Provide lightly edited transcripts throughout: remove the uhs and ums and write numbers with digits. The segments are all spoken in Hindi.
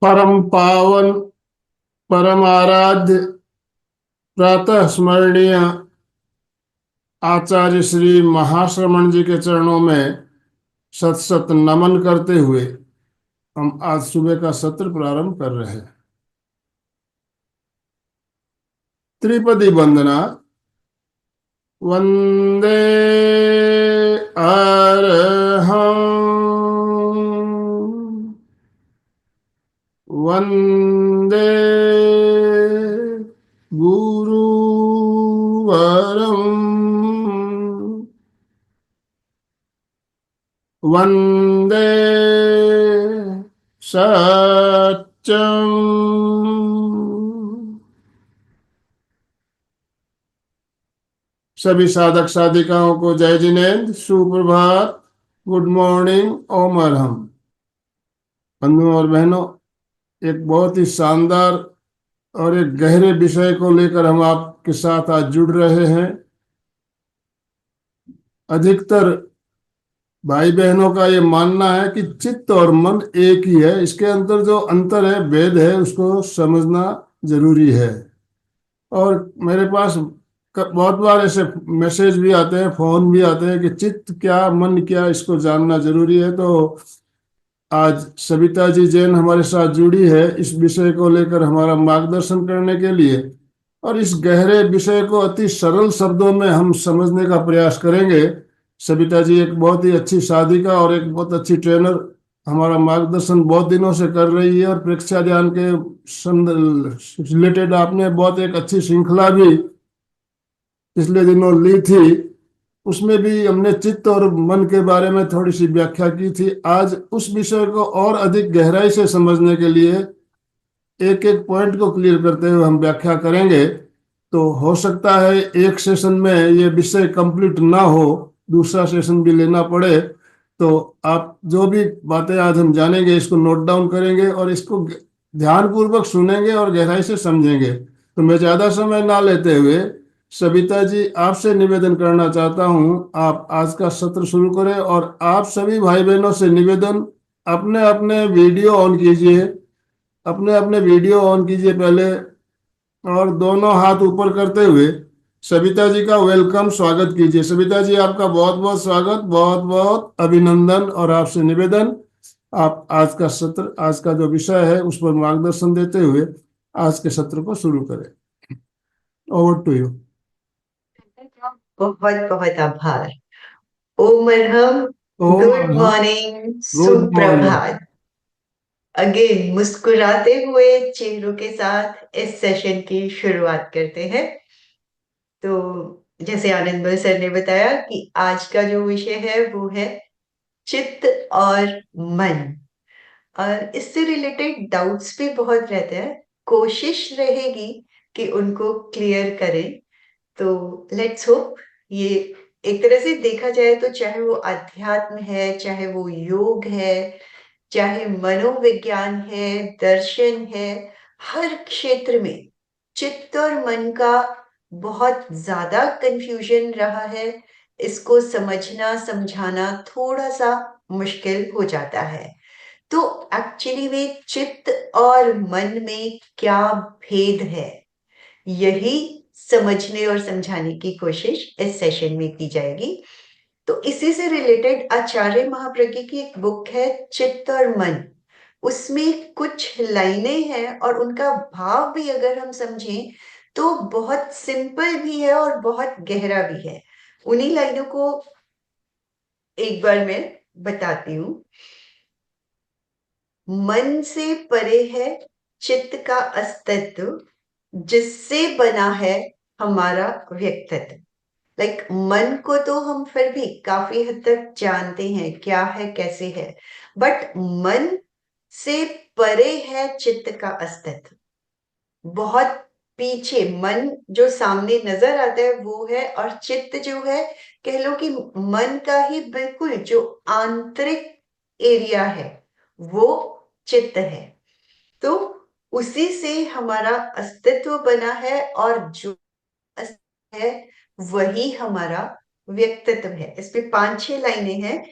परम पावन परम आराध्य प्रातः स्मरणीय आचार्य श्री महाश्रमण जी के चरणों में सत सत नमन करते हुए हम आज सुबह का सत्र प्रारंभ कर रहे हैं। त्रिपदी वंदना। वंदे अरहं वंदे गुरुवरम् वंदे सत्यम। सभी साधक साधिकाओं को जय जिनेन्द्र, सुप्रभात, गुड मॉर्निंग, ओम अरहम। बंधुओं और बहनों, एक बहुत ही शानदार और एक गहरे विषय को लेकर हम आपके साथ आज जुड़ रहे हैं। अधिकतर भाई बहनों का ये मानना है कि चित्त और मन एक ही है। इसके अंदर जो अंतर है, भेद है, उसको समझना जरूरी है। और मेरे पास बहुत बार ऐसे मैसेज भी आते हैं, फोन भी आते हैं कि चित्त क्या मन क्या, इसको जानना जरूरी है। तो आज सविता जी जैन हमारे साथ जुड़ी है इस विषय को लेकर हमारा मार्गदर्शन करने के लिए, और इस गहरे विषय को अति सरल शब्दों में हम समझने का प्रयास करेंगे। सविता जी एक बहुत ही अच्छी साधिका और एक बहुत अच्छी ट्रेनर, हमारा मार्गदर्शन बहुत दिनों से कर रही है। और परीक्षा ध्यान के रिलेटेड आपने बहुत एक अच्छी श्रृंखला भी पिछले दिनों ली थी, उसमें भी हमने चित्त और मन के बारे में थोड़ी सी व्याख्या की थी। आज उस विषय को और अधिक गहराई से समझने के लिए एक एक पॉइंट को क्लियर करते हुए हम व्याख्या करेंगे। तो हो सकता है एक सेशन में ये विषय कंप्लीट ना हो, दूसरा सेशन भी लेना पड़े। तो आप जो भी बातें आज हम जानेंगे इसको नोट डाउन करेंगे और इसको ध्यानपूर्वक सुनेंगे और गहराई से समझेंगे। तो मैं ज्यादा समय ना लेते हुए सविता जी आपसे निवेदन करना चाहता हूं, आप आज का सत्र शुरू करें। और आप सभी भाई बहनों से निवेदन, अपने अपने वीडियो ऑन कीजिए, अपने अपने वीडियो ऑन कीजिए पहले, और दोनों हाथ ऊपर करते हुए सविता जी का वेलकम, स्वागत कीजिए। सविता जी आपका बहुत बहुत स्वागत, बहुत बहुत अभिनंदन। और आपसे निवेदन, आप आज का सत्र, आज का जो विषय है उस पर मार्गदर्शन देते हुए आज के सत्र को शुरू करें। Over to you. बहुत बहुत आभार। ओम अरहम। ओम गुड अरहम। Morning, good morning. सुप्रभात। अगेन मुस्कुराते हुए चेहरों के साथ इस सेशन की शुरुआत करते हैं। तो जैसे आनंद सर ने बताया कि आज का जो विषय है वो है चित्त और मन। और इससे रिलेटेड डाउट्स भी बहुत रहते हैं, कोशिश रहेगी कि उनको क्लियर करें। तो लेट्स होप ये एक तरह से देखा जाए तो चाहे वो अध्यात्म है, चाहे वो योग है, चाहे मनोविज्ञान है, दर्शन है, हर क्षेत्र में चित्त और मन का बहुत ज्यादा कंफ्यूजन रहा है। इसको समझना समझाना थोड़ा सा मुश्किल हो जाता है। तो एक्चुअली में चित्त और मन में क्या भेद है, यही समझने और समझाने की कोशिश इस सेशन में की जाएगी। तो इसी से रिलेटेड आचार्य महाप्रज्ञ की एक बुक है चित्त और मन। उसमें कुछ लाइनें हैं और उनका भाव भी अगर हम समझें तो बहुत सिंपल भी है और बहुत गहरा भी है। उन्हीं लाइनों को एक बार मैं बताती हूँ। मन से परे है चित्त का अस्तित्व, जिससे बना है हमारा व्यक्तित्व। लाइक मन को तो हम फिर भी काफी हद तक जानते हैं क्या है कैसे है, बट मन से परे है चित्त का अस्तित्व। बहुत पीछे मन जो सामने नजर आता है वो है, और चित्त जो है, कह लो कि मन का ही बिल्कुल जो आंतरिक एरिया है वो चित्त है। तो उसी से हमारा अस्तित्व बना है, और जो अस्तित्व है वही हमारा व्यक्तित्व है। इसमें 5-6 लाइनें हैं।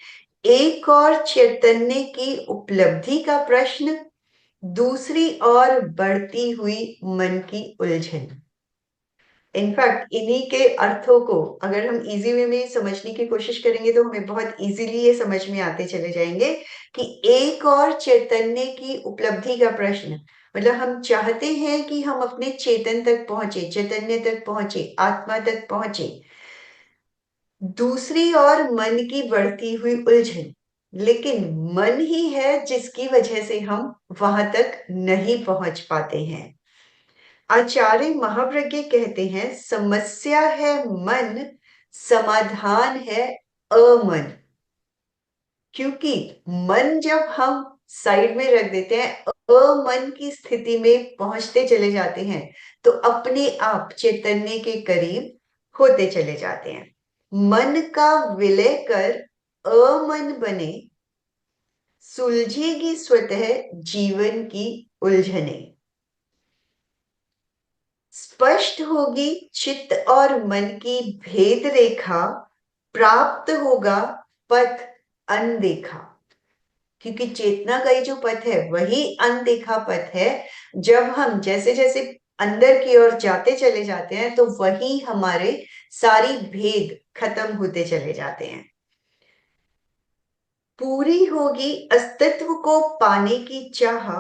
एक और चैतन्य की उपलब्धि का प्रश्न, दूसरी ओर बढ़ती हुई मन की उलझन। इनफैक्ट इन्हीं के अर्थों को अगर हम इजी वे में समझने की कोशिश करेंगे तो हमें बहुत इजीली ये समझ में आते चले जाएंगे कि एक और चैतन्य की उपलब्धि का प्रश्न, मतलब हम चाहते हैं कि हम अपने चेतन तक पहुंचे, चैतन्य तक पहुंचे, आत्मा तक पहुंचे। दूसरी ओर मन की बढ़ती हुई उलझन, लेकिन मन ही है जिसकी वजह से हम वहां तक नहीं पहुंच पाते हैं। आचार्य महाप्रज्ञ कहते हैं, समस्या है मन, समाधान है अमन। क्योंकि मन जब हम साइड में रख देते हैं, अमन की स्थिति में पहुंचते चले जाते हैं, तो अपने आप चैतन्य के करीब होते चले जाते हैं। मन का विलय कर अमन बने, सुलझेगी स्वतः जीवन की उलझने। स्पष्ट होगी चित्त और मन की भेद रेखा, प्राप्त होगा पथ अनदेखा। क्योंकि चेतना का ही जो पथ है वही अनदेखा पथ है। जब हम जैसे जैसे अंदर की ओर जाते चले जाते हैं तो वही हमारे सारी भेद खत्म होते चले जाते हैं। पूरी होगी अस्तित्व को पाने की चाह,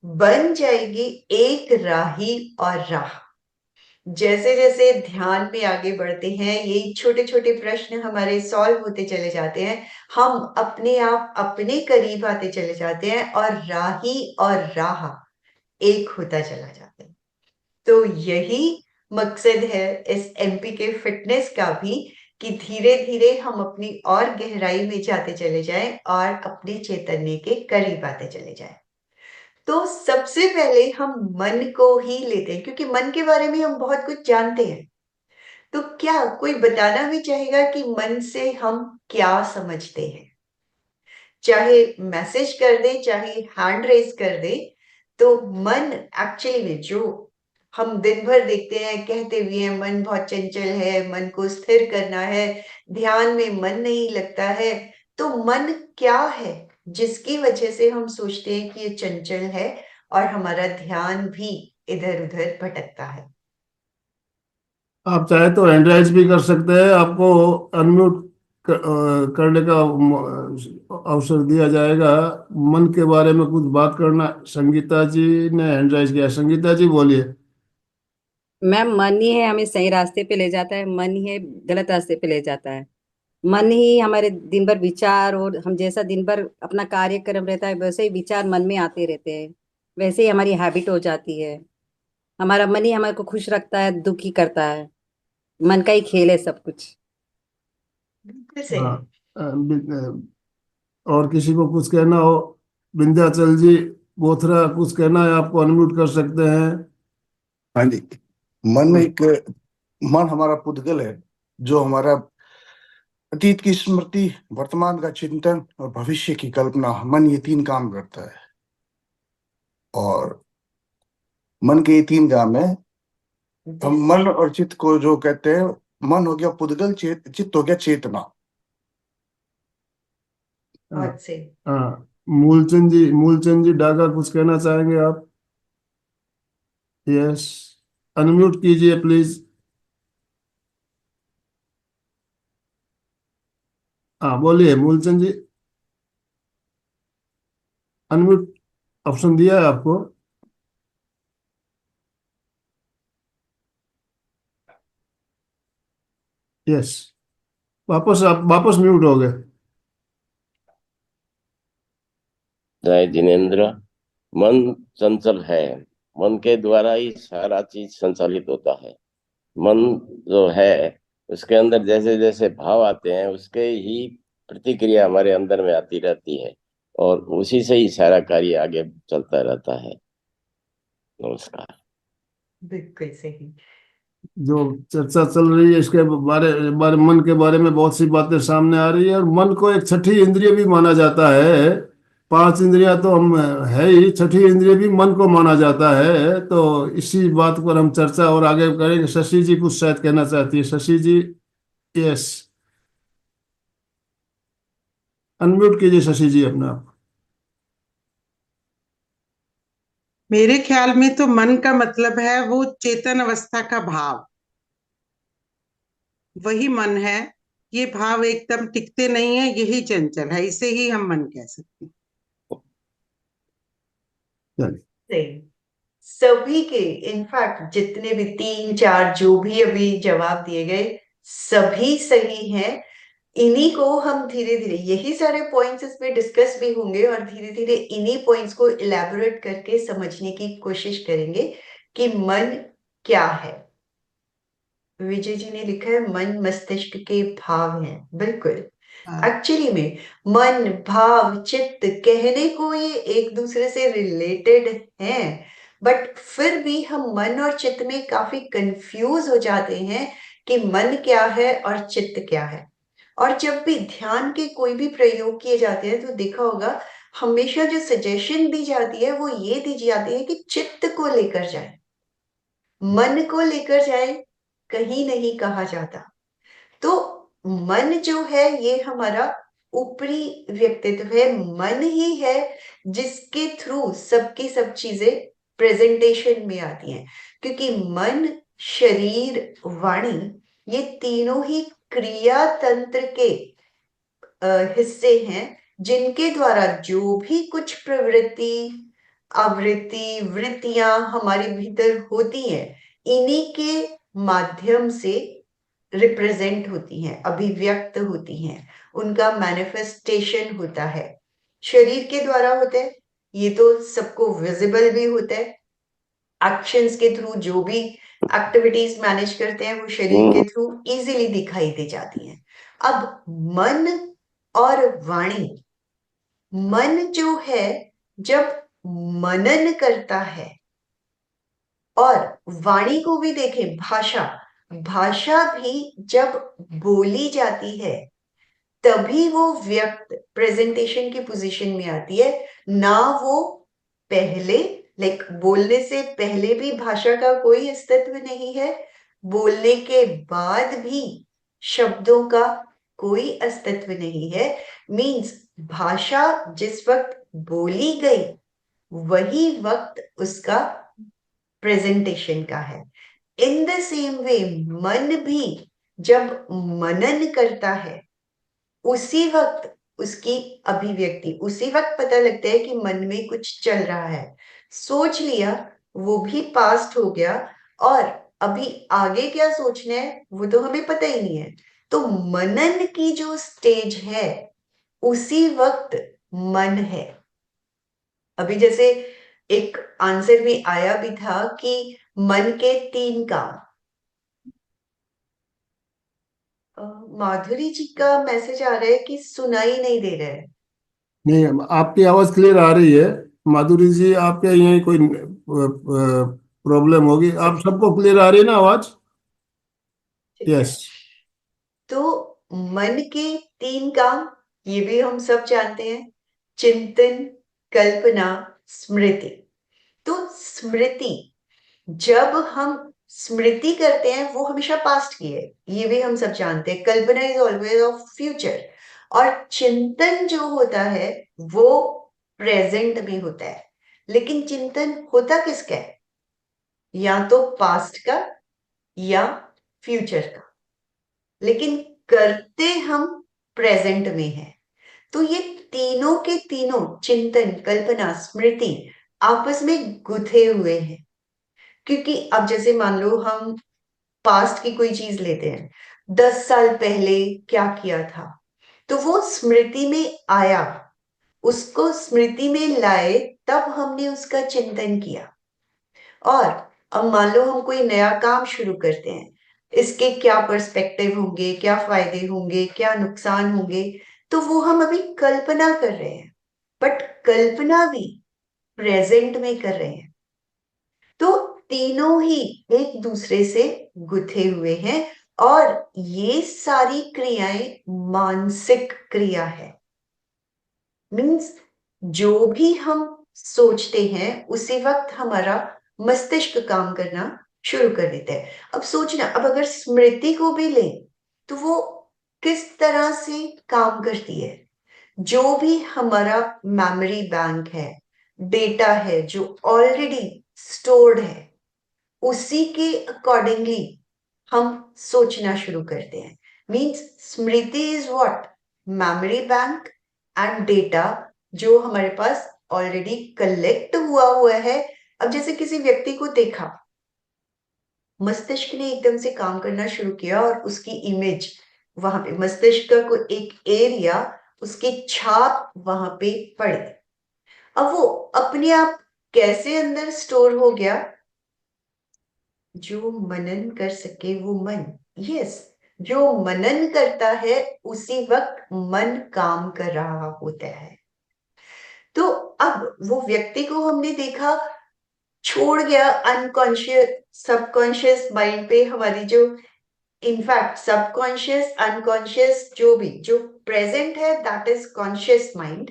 बन जाएगी एक राही और राह। जैसे जैसे ध्यान में आगे बढ़ते हैं, यही छोटे छोटे प्रश्न हमारे सॉल्व होते चले जाते हैं, हम अपने आप अपने करीब आते चले जाते हैं और राही और राह एक होता चला जाता है। तो यही मकसद है इस एमपी के फिटनेस का भी, कि धीरे धीरे हम अपनी और गहराई में जाते चले जाएं और अपने चैतन्य के करीब आते चले जाएं। तो सबसे पहले हम मन को ही लेते हैं, क्योंकि मन के बारे में हम बहुत कुछ जानते हैं। तो क्या कोई बताना भी चाहेगा कि मन से हम क्या समझते हैं? चाहे मैसेज कर दे, चाहे हैंड रेज कर दे, तो मन एक्चुअली में जो हम दिन भर देखते हैं, कहते भी हैं मन बहुत चंचल है, मन को स्थिर करना है, ध्यान में मन नहीं लगता है। तो मन क्या है जिसकी वजह से हम सोचते हैं कि ये चंचल है और हमारा ध्यान भी इधर उधर भटकता है? आप चाहे तो हैंड राइज भी कर सकते हैं, आपको अनम्यूट करने का अवसर दिया जाएगा। मन के बारे में कुछ बात करना, संगीता जी ने हैंड राइज किया। संगीता जी बोलिए। मैम, मन ही है हमें सही रास्ते पे ले जाता है, मन ही है गलत रास्ते पे ले जाता है। मन ही हमारे दिन भर विचार, और हम जैसा दिन भर अपना कार्यक्रम रहता है वैसे ही विचार मन में आते रहते हैं, वैसे ही हमारी हैबिट हो जाती है। हमारा मन ही हमारे को खुश रखता है, दुखी करता है। मन का ही खेल है सब कुछ। बिल्कुल हाँ। सही। और किसी को कुछ कहना हो, विंध्याचल जी बोथरा, कुछ कहना है आपको, अनम्यूट कर सकते हैं। हाँ जी। मन एक मन हमारा पुद्गल है, जो हमारा अतीत की स्मृति, वर्तमान का चिंतन और भविष्य की कल्पना, मन ये तीन काम करता है। और मन के ये तीन काम है। हम मन और चित्त को जो कहते हैं, मन हो गया पुद्गल, चित्त हो गया चेतना। हाँ। बहुत सही। हाँ, मूलचंद जी डागा, कुछ कहना चाहेंगे आप? यस, अनम्यूट कीजिए प्लीज। हाँ बोलिए मूलचंद जी, अनम्यूट ऑप्शन दिया है आपको। यस, वापस आप वापस म्यूट हो गए। जय जिनेन्द्र। मन चंचल है। मन के द्वारा ही सारा चीज संचालित होता है। मन जो है, उसके अंदर जैसे जैसे भाव आते हैं उसके ही प्रतिक्रिया हमारे अंदर में आती रहती है, और उसी से ही सारा कार्य आगे चलता रहता है। नमस्कार। बिल्कुल सही। जो चर्चा चल रही है इसके बारे बारे मन के बारे में बहुत सी बातें सामने आ रही है, और मन को एक छठी इंद्रिय भी माना जाता है। पांच इंद्रियां तो हम है ही, छठी इंद्रिय भी मन को माना जाता है। तो इसी बात पर हम चर्चा और आगे करेंगे। शशि जी कुछ शायद कहना चाहती है। शशि जी, यस, अनम्यूट कीजिए शशि जी अपना आप। मेरे ख्याल में तो मन का मतलब है वो चेतन अवस्था का भाव, वही मन है। ये भाव एकदम टिकते नहीं है, यही चंचल है, इसे ही हम मन कह सकते हैं। चलिए, सही। सभी के इनफैक्ट जितने भी 3 4 जो भी अभी जवाब दिए गए सभी सही हैं। इन्हीं को हम धीरे धीरे यही सारे पॉइंट्स इसमें डिस्कस भी होंगे और धीरे धीरे इन्हीं पॉइंट्स को इलेबोरेट करके समझने की कोशिश करेंगे कि मन क्या है। विजय जी ने लिखा है मन मस्तिष्क के भाव हैं। बिल्कुल, हाँ, एक्चुअली में मन भाव चित्त कहने को ये एक दूसरे से रिलेटेड हैं, बट फिर भी हम मन और चित्त में काफी कंफ्यूज हो जाते हैं कि मन क्या है और चित्त क्या है। और जब भी ध्यान के कोई भी प्रयोग किए जाते हैं तो देखा होगा हमेशा जो सजेशन दी जाती है वो ये दी जाती है कि चित्त को लेकर जाए, मन को लेकर जाए कहीं नहीं कहा जाता। तो मन जो है ये हमारा ऊपरी व्यक्तित्व है, मन ही है जिसके थ्रू सबकी सब चीजें प्रेजेंटेशन में आती हैं, क्योंकि मन शरीर वाणी ये तीनों ही क्रिया तंत्र के हिस्से हैं जिनके द्वारा जो भी कुछ प्रवृत्ति आवृत्ति वृत्तियां हमारे भीतर होती हैं इन्हीं के माध्यम से रिप्रेजेंट होती हैं, अभिव्यक्त होती हैं, उनका मैनिफेस्टेशन होता है, शरीर के द्वारा होता है। ये तो सबको विजिबल भी होता है, एक्शंस के थ्रू जो भी एक्टिविटीज मैनेज करते हैं वो शरीर के थ्रू इजीली दिखाई दे जाती हैं। अब मन और वाणी, मन जो है जब मनन करता है, और वाणी को भी देखें, भाषा, भाषा भी जब बोली जाती है तभी वो व्यक्त प्रेजेंटेशन की पोजीशन में आती है, ना वो पहले, लाइक बोलने से पहले भी भाषा का कोई अस्तित्व नहीं है, बोलने के बाद भी शब्दों का कोई अस्तित्व नहीं है। मीन्स भाषा जिस वक्त बोली गई वही वक्त उसका प्रेजेंटेशन का है। इन द सेम वे मन भी जब मनन करता है उसी वक्त उसकी अभिव्यक्ति, उसी वक्त पता लगता है कि मन में कुछ चल रहा है, सोच लिया, वो भी पास्ट हो गया, और अभी आगे क्या सोचना है वो तो हमें पता ही नहीं है। तो मनन की जो स्टेज है उसी वक्त मन है। अभी जैसे एक आंसर में आया भी था कि मन के 3 काम। माधुरी जी का मैसेज आ रहा है कि सुनाई नहीं दे रहा है। नहीं, आपकी आवाज क्लियर आ रही है। माधुरी जी, आपके यहाँ कोई प्रॉब्लम होगी? आप सबको क्लियर आ रही है ना आवाज? ठीक है। यस। तो मन के 3 काम ये भी हम सब जानते हैं, चिंतन, कल्पना, स्मृति। तो स्मृति, जब हम स्मृति करते हैं वो हमेशा पास्ट की है, ये भी हम सब जानते हैं। कल्पना इज ऑलवेज ऑफ फ्यूचर। और चिंतन जो होता है वो प्रेजेंट में होता है। लेकिन चिंतन होता किसका है? या तो पास्ट का या फ्यूचर का, लेकिन करते हम प्रेजेंट में हैं। तो ये तीनों के तीनों, चिंतन कल्पना स्मृति, आपस में गुथे हुए हैं। क्योंकि अब जैसे मान लो हम पास्ट की कोई चीज लेते हैं, 10 साल पहले क्या किया था, तो वो स्मृति में आया, उसको स्मृति में लाए, तब हमने उसका चिंतन किया। और अब मान लो हम कोई नया काम शुरू करते हैं, इसके क्या पर्सपेक्टिव होंगे, क्या फायदे होंगे, क्या नुकसान होंगे, तो वो हम अभी कल्पना कर रहे हैं, बट कल्पना भी प्रेजेंट में कर रहे हैं। तो तीनों ही एक दूसरे से गुथे हुए हैं, और ये सारी क्रियाएं मानसिक क्रिया है। मीन्स जो भी हम सोचते हैं उसी वक्त हमारा मस्तिष्क काम करना शुरू कर देता है। अब सोचना, अब अगर स्मृति को भी लें तो वो किस तरह से काम करती है। जो भी हमारा मेमोरी बैंक है, डेटा है जो ऑलरेडी स्टोर्ड है, उसी के अकॉर्डिंगली हम सोचना शुरू करते हैं। Means Smriti is what? Memory bank and data जो हमारे पास ऑलरेडी कलेक्ट हुआ है। अब जैसे किसी व्यक्ति को देखा, मस्तिष्क ने एकदम से काम करना शुरू किया और उसकी इमेज वहां पे, मस्तिष्क का कोई एक एरिया, उसकी छाप वहां पे पड़े। अब वो अपने आप कैसे अंदर स्टोर हो गया? जो मनन कर सके वो मन। यस, जो मनन करता है उसी वक्त मन काम कर रहा होता है। तो अब वो व्यक्ति को हमने देखा, छोड़ गया अनकॉन्शियस सबकॉन्शियस माइंड पे हमारी जो, इनफैक्ट सबकॉन्शियस अनकॉन्शियस जो प्रेजेंट है दैट इज कॉन्शियस माइंड।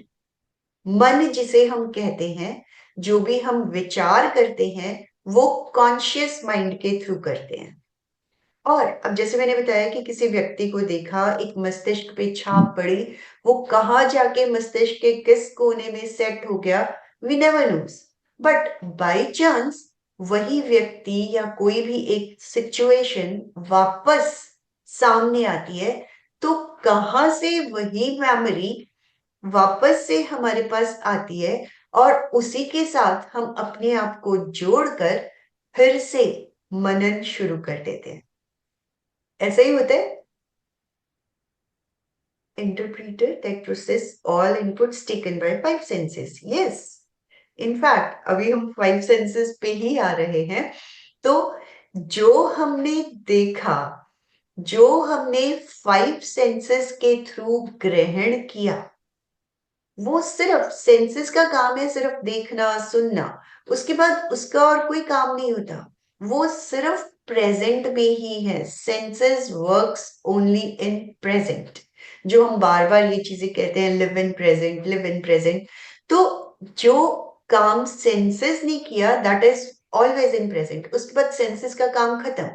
मन जिसे हम कहते हैं, जो भी हम विचार करते हैं वो कॉन्शियस माइंड के थ्रू करते हैं। और अब जैसे मैंने बताया कि किसी व्यक्ति को देखा, एक मस्तिष्क पे छाप पड़ी, वो कहाँ जाके मस्तिष्क के किस कोने में सेट हो गया, we never knows. But by chance वही व्यक्ति या कोई भी एक सिचुएशन वापस सामने आती है, तो कहाँ से वही मेमोरी वापस से हमारे पास आती है और उसी के साथ हम अपने आप को जोड़कर फिर से मनन शुरू कर देते हैं। ऐसा ही होता है। Interpreter that process all inputs taken by five senses. Yes. In fact, अभी हम फाइव सेंसेस पे ही आ रहे हैं। तो जो हमने देखा, जो हमने फाइव सेंसेस के थ्रू ग्रहण किया, वो सिर्फ सेंसेस का काम है, सिर्फ देखना सुनना। उसके बाद उसका और कोई काम नहीं होता, वो सिर्फ प्रेजेंट में ही है। Senses works only in present. जो हम बार बार ये चीजें कहते हैं, live in present, live in present. तो जो काम सेंसेस ने किया that is always in present. उसके बाद सेंसेस का काम खत्म।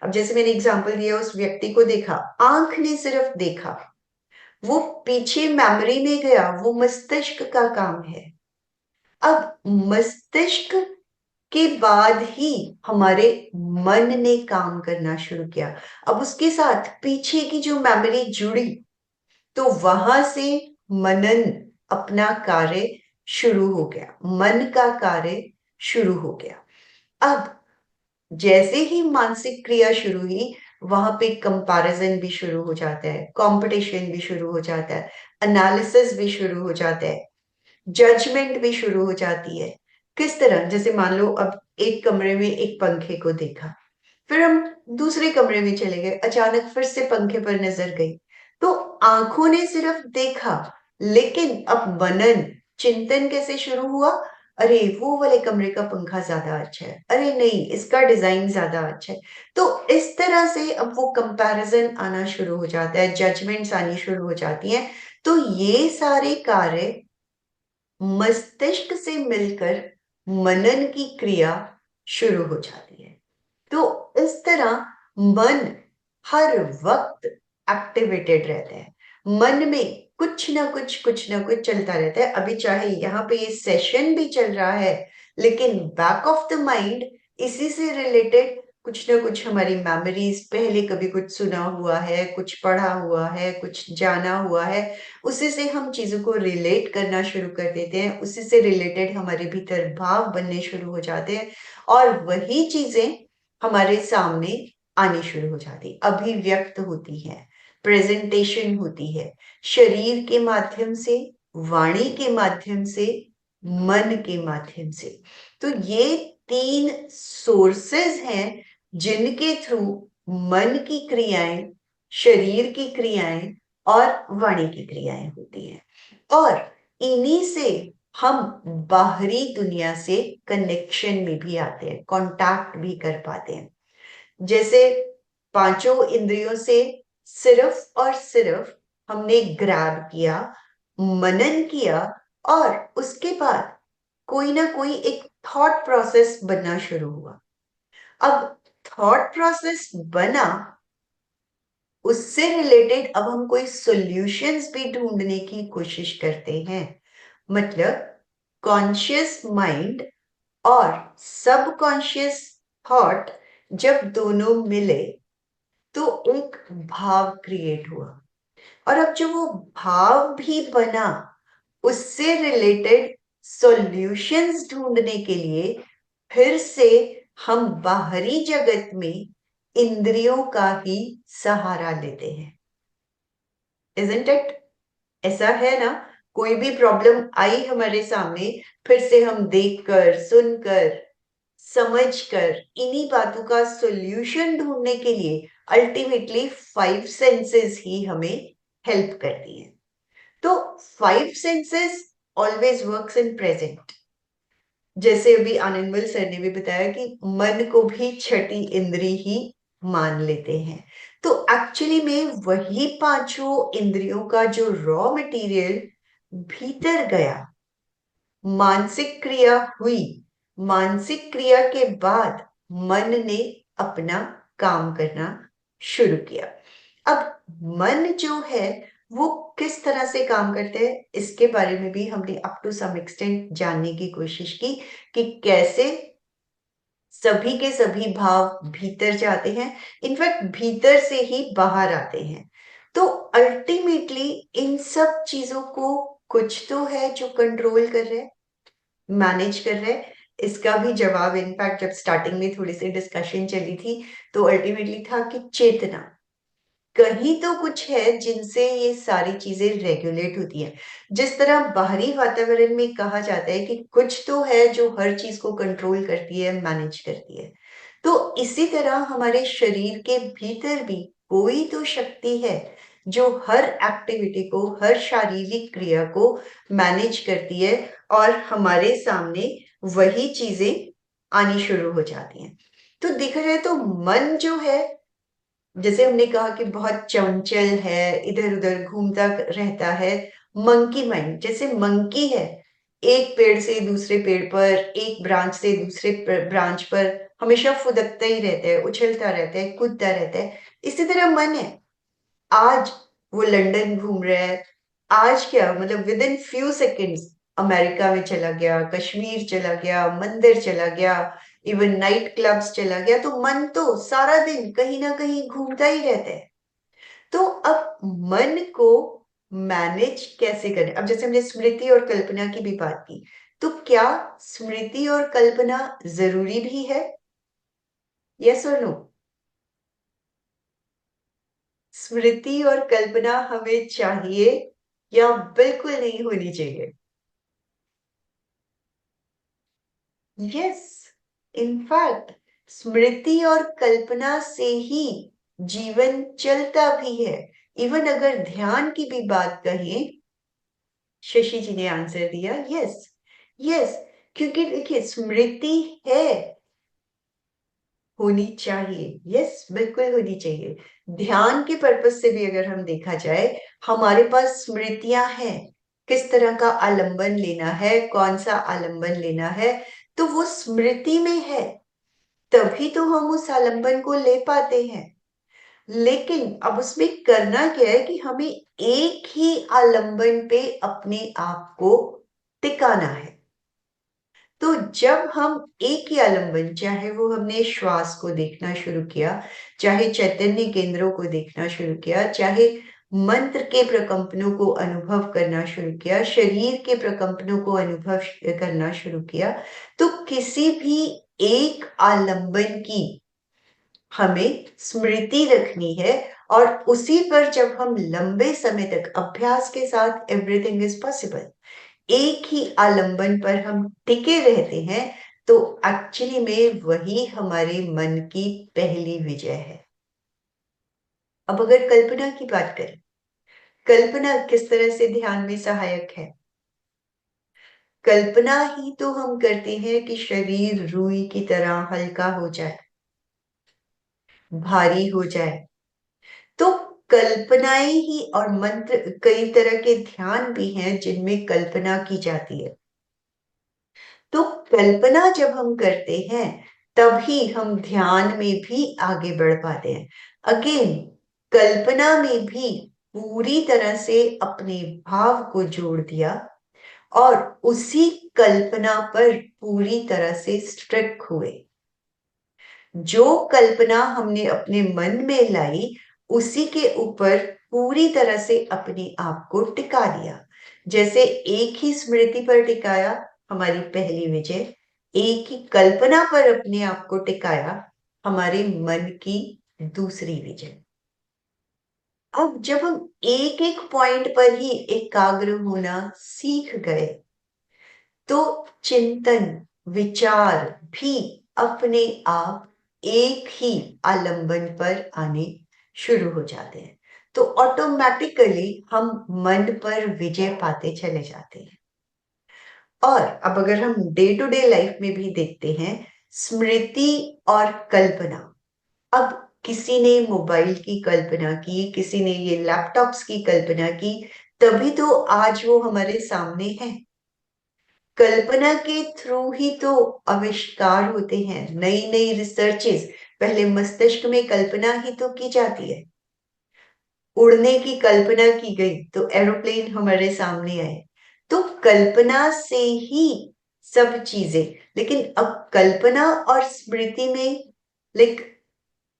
अब जैसे मैंने एग्जांपल दिया, उस व्यक्ति को देखा, आंख ने सिर्फ देखा, वो पीछे मेमोरी में गया, वो मस्तिष्क का काम है। अब मस्तिष्क के बाद ही हमारे मन ने काम करना शुरू किया। अब उसके साथ पीछे की जो मेमोरी जुड़ी, तो वहां से मनन अपना कार्य शुरू हो गया, मन का कार्य शुरू हो गया। अब जैसे ही मानसिक क्रिया शुरू हुई, वहां पे कंपैरिजन भी शुरू हो जाता है, कंपटीशन भी शुरू हो जाता है, एनालिसिस भी शुरू हो जाता है, जजमेंट भी शुरू हो जाती है। किस तरह? जैसे मान लो अब एक कमरे में एक पंखे को देखा, फिर हम दूसरे कमरे में चले गए, अचानक फिर से पंखे पर नजर गई। तो आंखों ने सिर्फ देखा, लेकिन अब मनन चिंतन कैसे शुरू हुआ? अरे वो वाले कमरे का पंखा ज्यादा अच्छा है, अरे नहीं इसका डिजाइन ज्यादा अच्छा है। तो इस तरह से अब वो कंपैरिजन आना शुरू हो जाता है, जजमेंट्स आनी शुरू हो जाती हैं। तो ये सारे कार्य मस्तिष्क से मिलकर मनन की क्रिया शुरू हो जाती है। तो इस तरह मन हर वक्त एक्टिवेटेड रहता है। मन में कुछ ना कुछ चलता रहता है। अभी चाहे यहाँ पे ये सेशन भी चल रहा है, लेकिन बैक ऑफ द माइंड इसी से रिलेटेड कुछ ना कुछ हमारी मेमोरीज, पहले कभी कुछ सुना हुआ है, कुछ पढ़ा हुआ है, कुछ जाना हुआ है, उसी से हम चीजों को रिलेट करना शुरू कर देते हैं, उसी से रिलेटेड हमारे भीतर भाव बनने शुरू हो जाते हैं और वही चीजें हमारे सामने आनी शुरू हो जाती, अभिव्यक्त होती है, प्रेजेंटेशन होती है, शरीर के माध्यम से, वाणी के माध्यम से, मन के माध्यम से। तो ये तीन सोर्सेस हैं जिनके थ्रू मन की क्रियाएं, शरीर की क्रियाएं और वाणी की क्रियाएं होती हैं। और इन्हीं से हम बाहरी दुनिया से कनेक्शन में भी आते हैं, कांटेक्ट भी कर पाते हैं। जैसे पांचों इंद्रियों से सिर्फ और सिर्फ हमने ग्रैब किया, मनन किया और उसके बाद कोई ना कोई एक थॉट प्रोसेस बनना शुरू हुआ। अब थॉट प्रोसेस बना, उससे रिलेटेड अब हम कोई सॉल्यूशंस भी ढूंढने की कोशिश करते हैं। मतलब कॉन्शियस माइंड और सबकॉन्शियस थॉट जब दोनों मिले तो एक भाव क्रिएट हुआ, और अब जो वो भाव भी बना, उससे रिलेटेड सॉल्यूशंस ढूंढने के लिए फिर से हम बाहरी जगत में इंद्रियों का ही सहारा लेते हैं। Isn't it? ऐसा है ना, कोई भी प्रॉब्लम आई हमारे सामने, फिर से हम देखकर, सुनकर, समझकर इन्हीं बातों का सॉल्यूशन ढूंढने के लिए अल्टीमेटली 5 सेंसेस ही हमें हेल्प करती हैं। तो 5 senses always works in present. जैसे अभी आनंदमल सर ने भी बताया कि मन को भी छठी इंद्री ही मान लेते हैं, तो एक्चुअली में वही पांचों इंद्रियों का जो रॉ मटेरियल भीतर गया, मानसिक क्रिया हुई, मानसिक क्रिया के बाद मन ने अपना काम करना शुरू किया। अब मन जो है वो किस तरह से काम करते हैं, इसके बारे में भी हमने अप टू सम एक्सटेंट जानने की कोशिश की कि कैसे सभी के सभी भाव भीतर जाते हैं, इनफैक्ट भीतर से ही बाहर आते हैं। तो अल्टीमेटली इन सब चीजों को कुछ तो है जो कंट्रोल कर रहे हैं, मैनेज कर रहे हैं। इसका भी जवाब इनफैक्ट जब स्टार्टिंग में थोड़ी सी डिस्कशन चली थी तो अल्टीमेटली था कि चेतना, कहीं तो कुछ है जिनसे ये सारी चीजें रेगुलेट होती हैं। जिस तरह बाहरी वातावरण में कहा जाता है कि कुछ तो है जो हर चीज को कंट्रोल करती है, मैनेज करती है, तो इसी तरह हमारे शरीर के भीतर भी कोई तो शक्ति है जो हर एक्टिविटी को, हर शारीरिक क्रिया को मैनेज करती है, और हमारे सामने वही चीजें आनी शुरू हो जाती हैं। तो देखा जाए तो मन जो है, जैसे हमने कहा कि बहुत चंचल है, इधर उधर घूमता रहता है, मंकी माइंड जैसे मंकी है, एक पेड़ से दूसरे पेड़ पर, एक ब्रांच से दूसरे ब्रांच पर हमेशा फुदकता ही रहता है, उछलता रहता है, कूदता रहता है। इसी तरह मन है, आज वो लंदन घूम रहा है, आज क्या मतलब with in few seconds America में चला गया, कश्मीर चला गया, मंदिर चला गया, इवन नाइट क्लब्स चला गया। तो मन तो सारा दिन कहीं ना कहीं घूमता ही रहता है। तो अब मन को मैनेज कैसे करें? अब जैसे हमने स्मृति और कल्पना की भी बात की, तो क्या स्मृति और कल्पना जरूरी भी है? यस और नो? स्मृति और कल्पना हमें चाहिए या बिल्कुल नहीं होनी चाहिए? यस, इनफैक्ट स्मृति और कल्पना से ही जीवन चलता भी है। इवन अगर ध्यान की भी बात कहें, शशि जी ने आंसर दिया यस, यस, क्योंकि देखिए स्मृति है, होनी चाहिए, यस बिल्कुल होनी चाहिए। ध्यान के पर्पज से भी अगर हम देखा जाए, हमारे पास स्मृतियां हैं, किस तरह का आलंबन लेना है, कौन सा आलंबन लेना है, तो वो स्मृति में है, तभी तो हम उस आलंबन को ले पाते हैं। लेकिन अब उसमें करना क्या है कि हमें एक ही आलंबन पे अपने आप को टिकाना है। तो जब हम एक ही आलंबन, चाहे वो हमने श्वास को देखना शुरू किया, चाहे चैतन्य केंद्रों को देखना शुरू किया, चाहे मंत्र के प्रकंपनों को अनुभव करना शुरू किया, शरीर के प्रकंपनों को अनुभव करना शुरू किया, तो किसी भी एक आलंबन की हमें स्मृति रखनी है, और उसी पर जब हम लंबे समय तक अभ्यास के साथ, एवरीथिंग इज पॉसिबल, एक ही आलंबन पर हम टिके रहते हैं, तो एक्चुअली में वही हमारे मन की पहली विजय है। अब अगर कल्पना की बात करें, कल्पना किस तरह से ध्यान में सहायक है? कल्पना ही तो हम करते हैं कि शरीर रुई की तरह हल्का हो जाए, भारी हो जाए। तो कल्पनाएं ही, और मंत्र, कई तरह के ध्यान भी हैं जिनमें कल्पना की जाती है। तो कल्पना जब हम करते हैं तभी हम ध्यान में भी आगे बढ़ पाते हैं। अगेन, कल्पना में भी पूरी तरह से अपने भाव को जोड़ दिया, और उसी कल्पना पर पूरी तरह से स्ट्रिक हुए। जो कल्पना हमने अपने मन में लाई उसी के ऊपर पूरी तरह से अपने आप को टिका दिया। जैसे एक ही स्मृति पर टिकाया हमारी पहली विजय, एक ही कल्पना पर अपने आप को टिकाया हमारे मन की दूसरी विजय। अब जब हम एक एक पॉइंट पर ही एकाग्र होना सीख गए तो चिंतन विचार भी अपने आप एक ही आलंबन पर आने शुरू हो जाते हैं। तो ऑटोमेटिकली हम मन पर विजय पाते चले जाते हैं। और अब अगर हम डे टू डे लाइफ में भी देखते हैं स्मृति और कल्पना। अब किसी ने मोबाइल की कल्पना की, किसी ने ये लैपटॉप्स की कल्पना की, तभी तो आज वो हमारे सामने है। कल्पना के थ्रू ही तो आविष्कार होते हैं, नई नई रिसर्चेस पहले मस्तिष्क में कल्पना ही तो की जाती है। उड़ने की कल्पना की गई तो एरोप्लेन हमारे सामने आए। तो कल्पना से ही सब चीजें, लेकिन अब कल्पना और स्मृति में like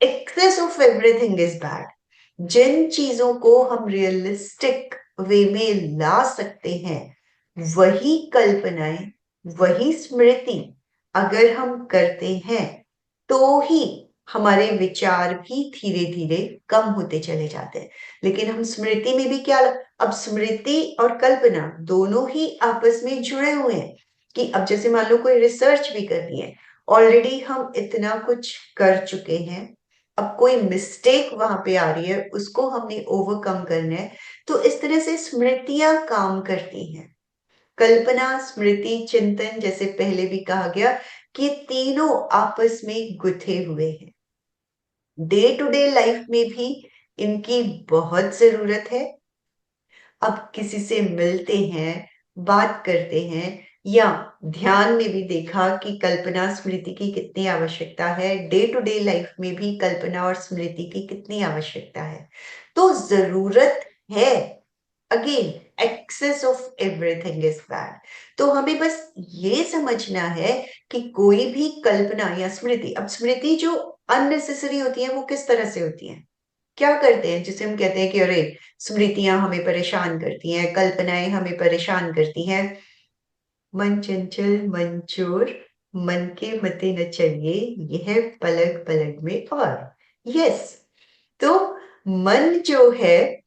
excess of everything is bad. जिन चीजों को हम रियलिस्टिक वे में ला सकते हैं वही कल्पनाएं, वही स्मृति अगर हम करते हैं तो ही हमारे विचार भी धीरे धीरे कम होते चले जाते हैं। लेकिन हम स्मृति में भी क्या, अब स्मृति और कल्पना दोनों ही आपस में जुड़े हुए हैं कि अब जैसे मान लो कोई रिसर्च भी करनी है, ऑलरेडी हम इतना कुछ कर चुके हैं, अब कोई मिस्टेक वहां पे आ रही है उसको हमने ओवरकम करना है। तो इस तरह से स्मृतियां काम करती हैं। कल्पना स्मृति चिंतन जैसे पहले भी कहा गया कि तीनों आपस में गुथे हुए हैं। डे टू डे लाइफ में भी इनकी बहुत जरूरत है। अब किसी से मिलते हैं, बात करते हैं, या ध्यान में भी देखा कि कल्पना स्मृति की कितनी आवश्यकता है। डे टू डे लाइफ में भी कल्पना और स्मृति की कितनी आवश्यकता है। तो जरूरत है। Again excess of everything is bad. तो हमें बस ये समझना है कि कोई भी कल्पना या स्मृति, अब स्मृति जो अननेसेसरी होती है वो किस तरह से होती है, क्या करते हैं, जिसे हम कहते हैं कि अरे स्मृतियां हमें परेशान करती हैं, कल्पनाएं हमें परेशान करती हैं। मन चंचल मन चोर, मन के मते न चलिए, यह पलक पलक में और। यस, तो मन जो है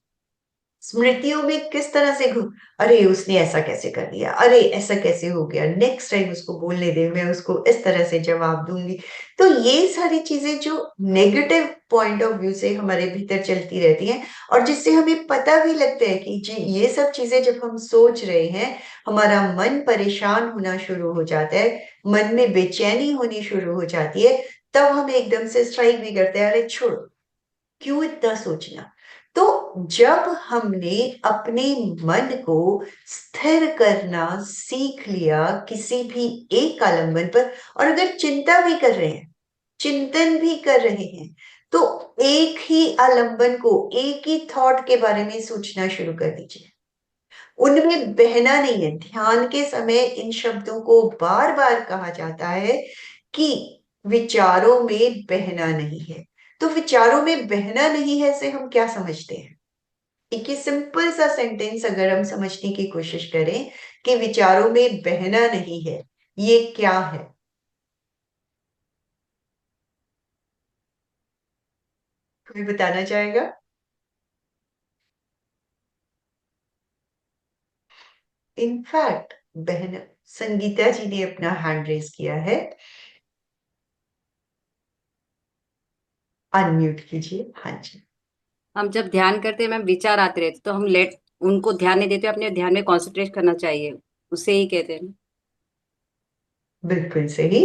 स्मृतियों में किस तरह से घूम, अरे उसने ऐसा कैसे कर दिया, अरे ऐसा कैसे हो गया, नेक्स्ट टाइम उसको बोलने दे, मैं उसको इस तरह से जवाब दूंगी। तो ये सारी चीजें जो नेगेटिव पॉइंट ऑफ व्यू से हमारे भीतर चलती रहती हैं और जिससे हमें पता भी लगता है कि जी ये सब चीजें जब हम सोच रहे हैं हमारा मन परेशान होना शुरू हो जाता है, मन में बेचैनी होनी शुरू हो जाती है, तब हम एकदम से स्ट्राइक भी करते हैं, अरे छोड़ो क्यों इतना सोचना। तो जब हमने अपने मन को स्थिर करना सीख लिया किसी भी एक आलंबन पर, और अगर चिंता भी कर रहे हैं, चिंतन भी कर रहे हैं, तो एक ही आलंबन को, एक ही थॉट के बारे में सोचना शुरू कर दीजिए। उनमें बहना नहीं है। ध्यान के समय इन शब्दों को बार बार कहा जाता है कि विचारों में बहना नहीं है। तो विचारों में बहना नहीं है से हम क्या समझते हैं? एक ही सिंपल सा सेंटेंस अगर हम समझने की कोशिश करें कि विचारों में बहना नहीं है, ये क्या है? कोई बताना चाहेगा? इनफैक्ट बहन संगीता जी ने अपना हैंड रेज किया है, अनम्यूट कीजिए। हाँ जी, हम जब ध्यान करते हैं मैम विचार आते रहते तो हम लेट उनको ध्यान नहीं देते, अपने ध्यान में कंसंट्रेट करना चाहिए, उसे ही कहते हैं। बिल्कुल सही।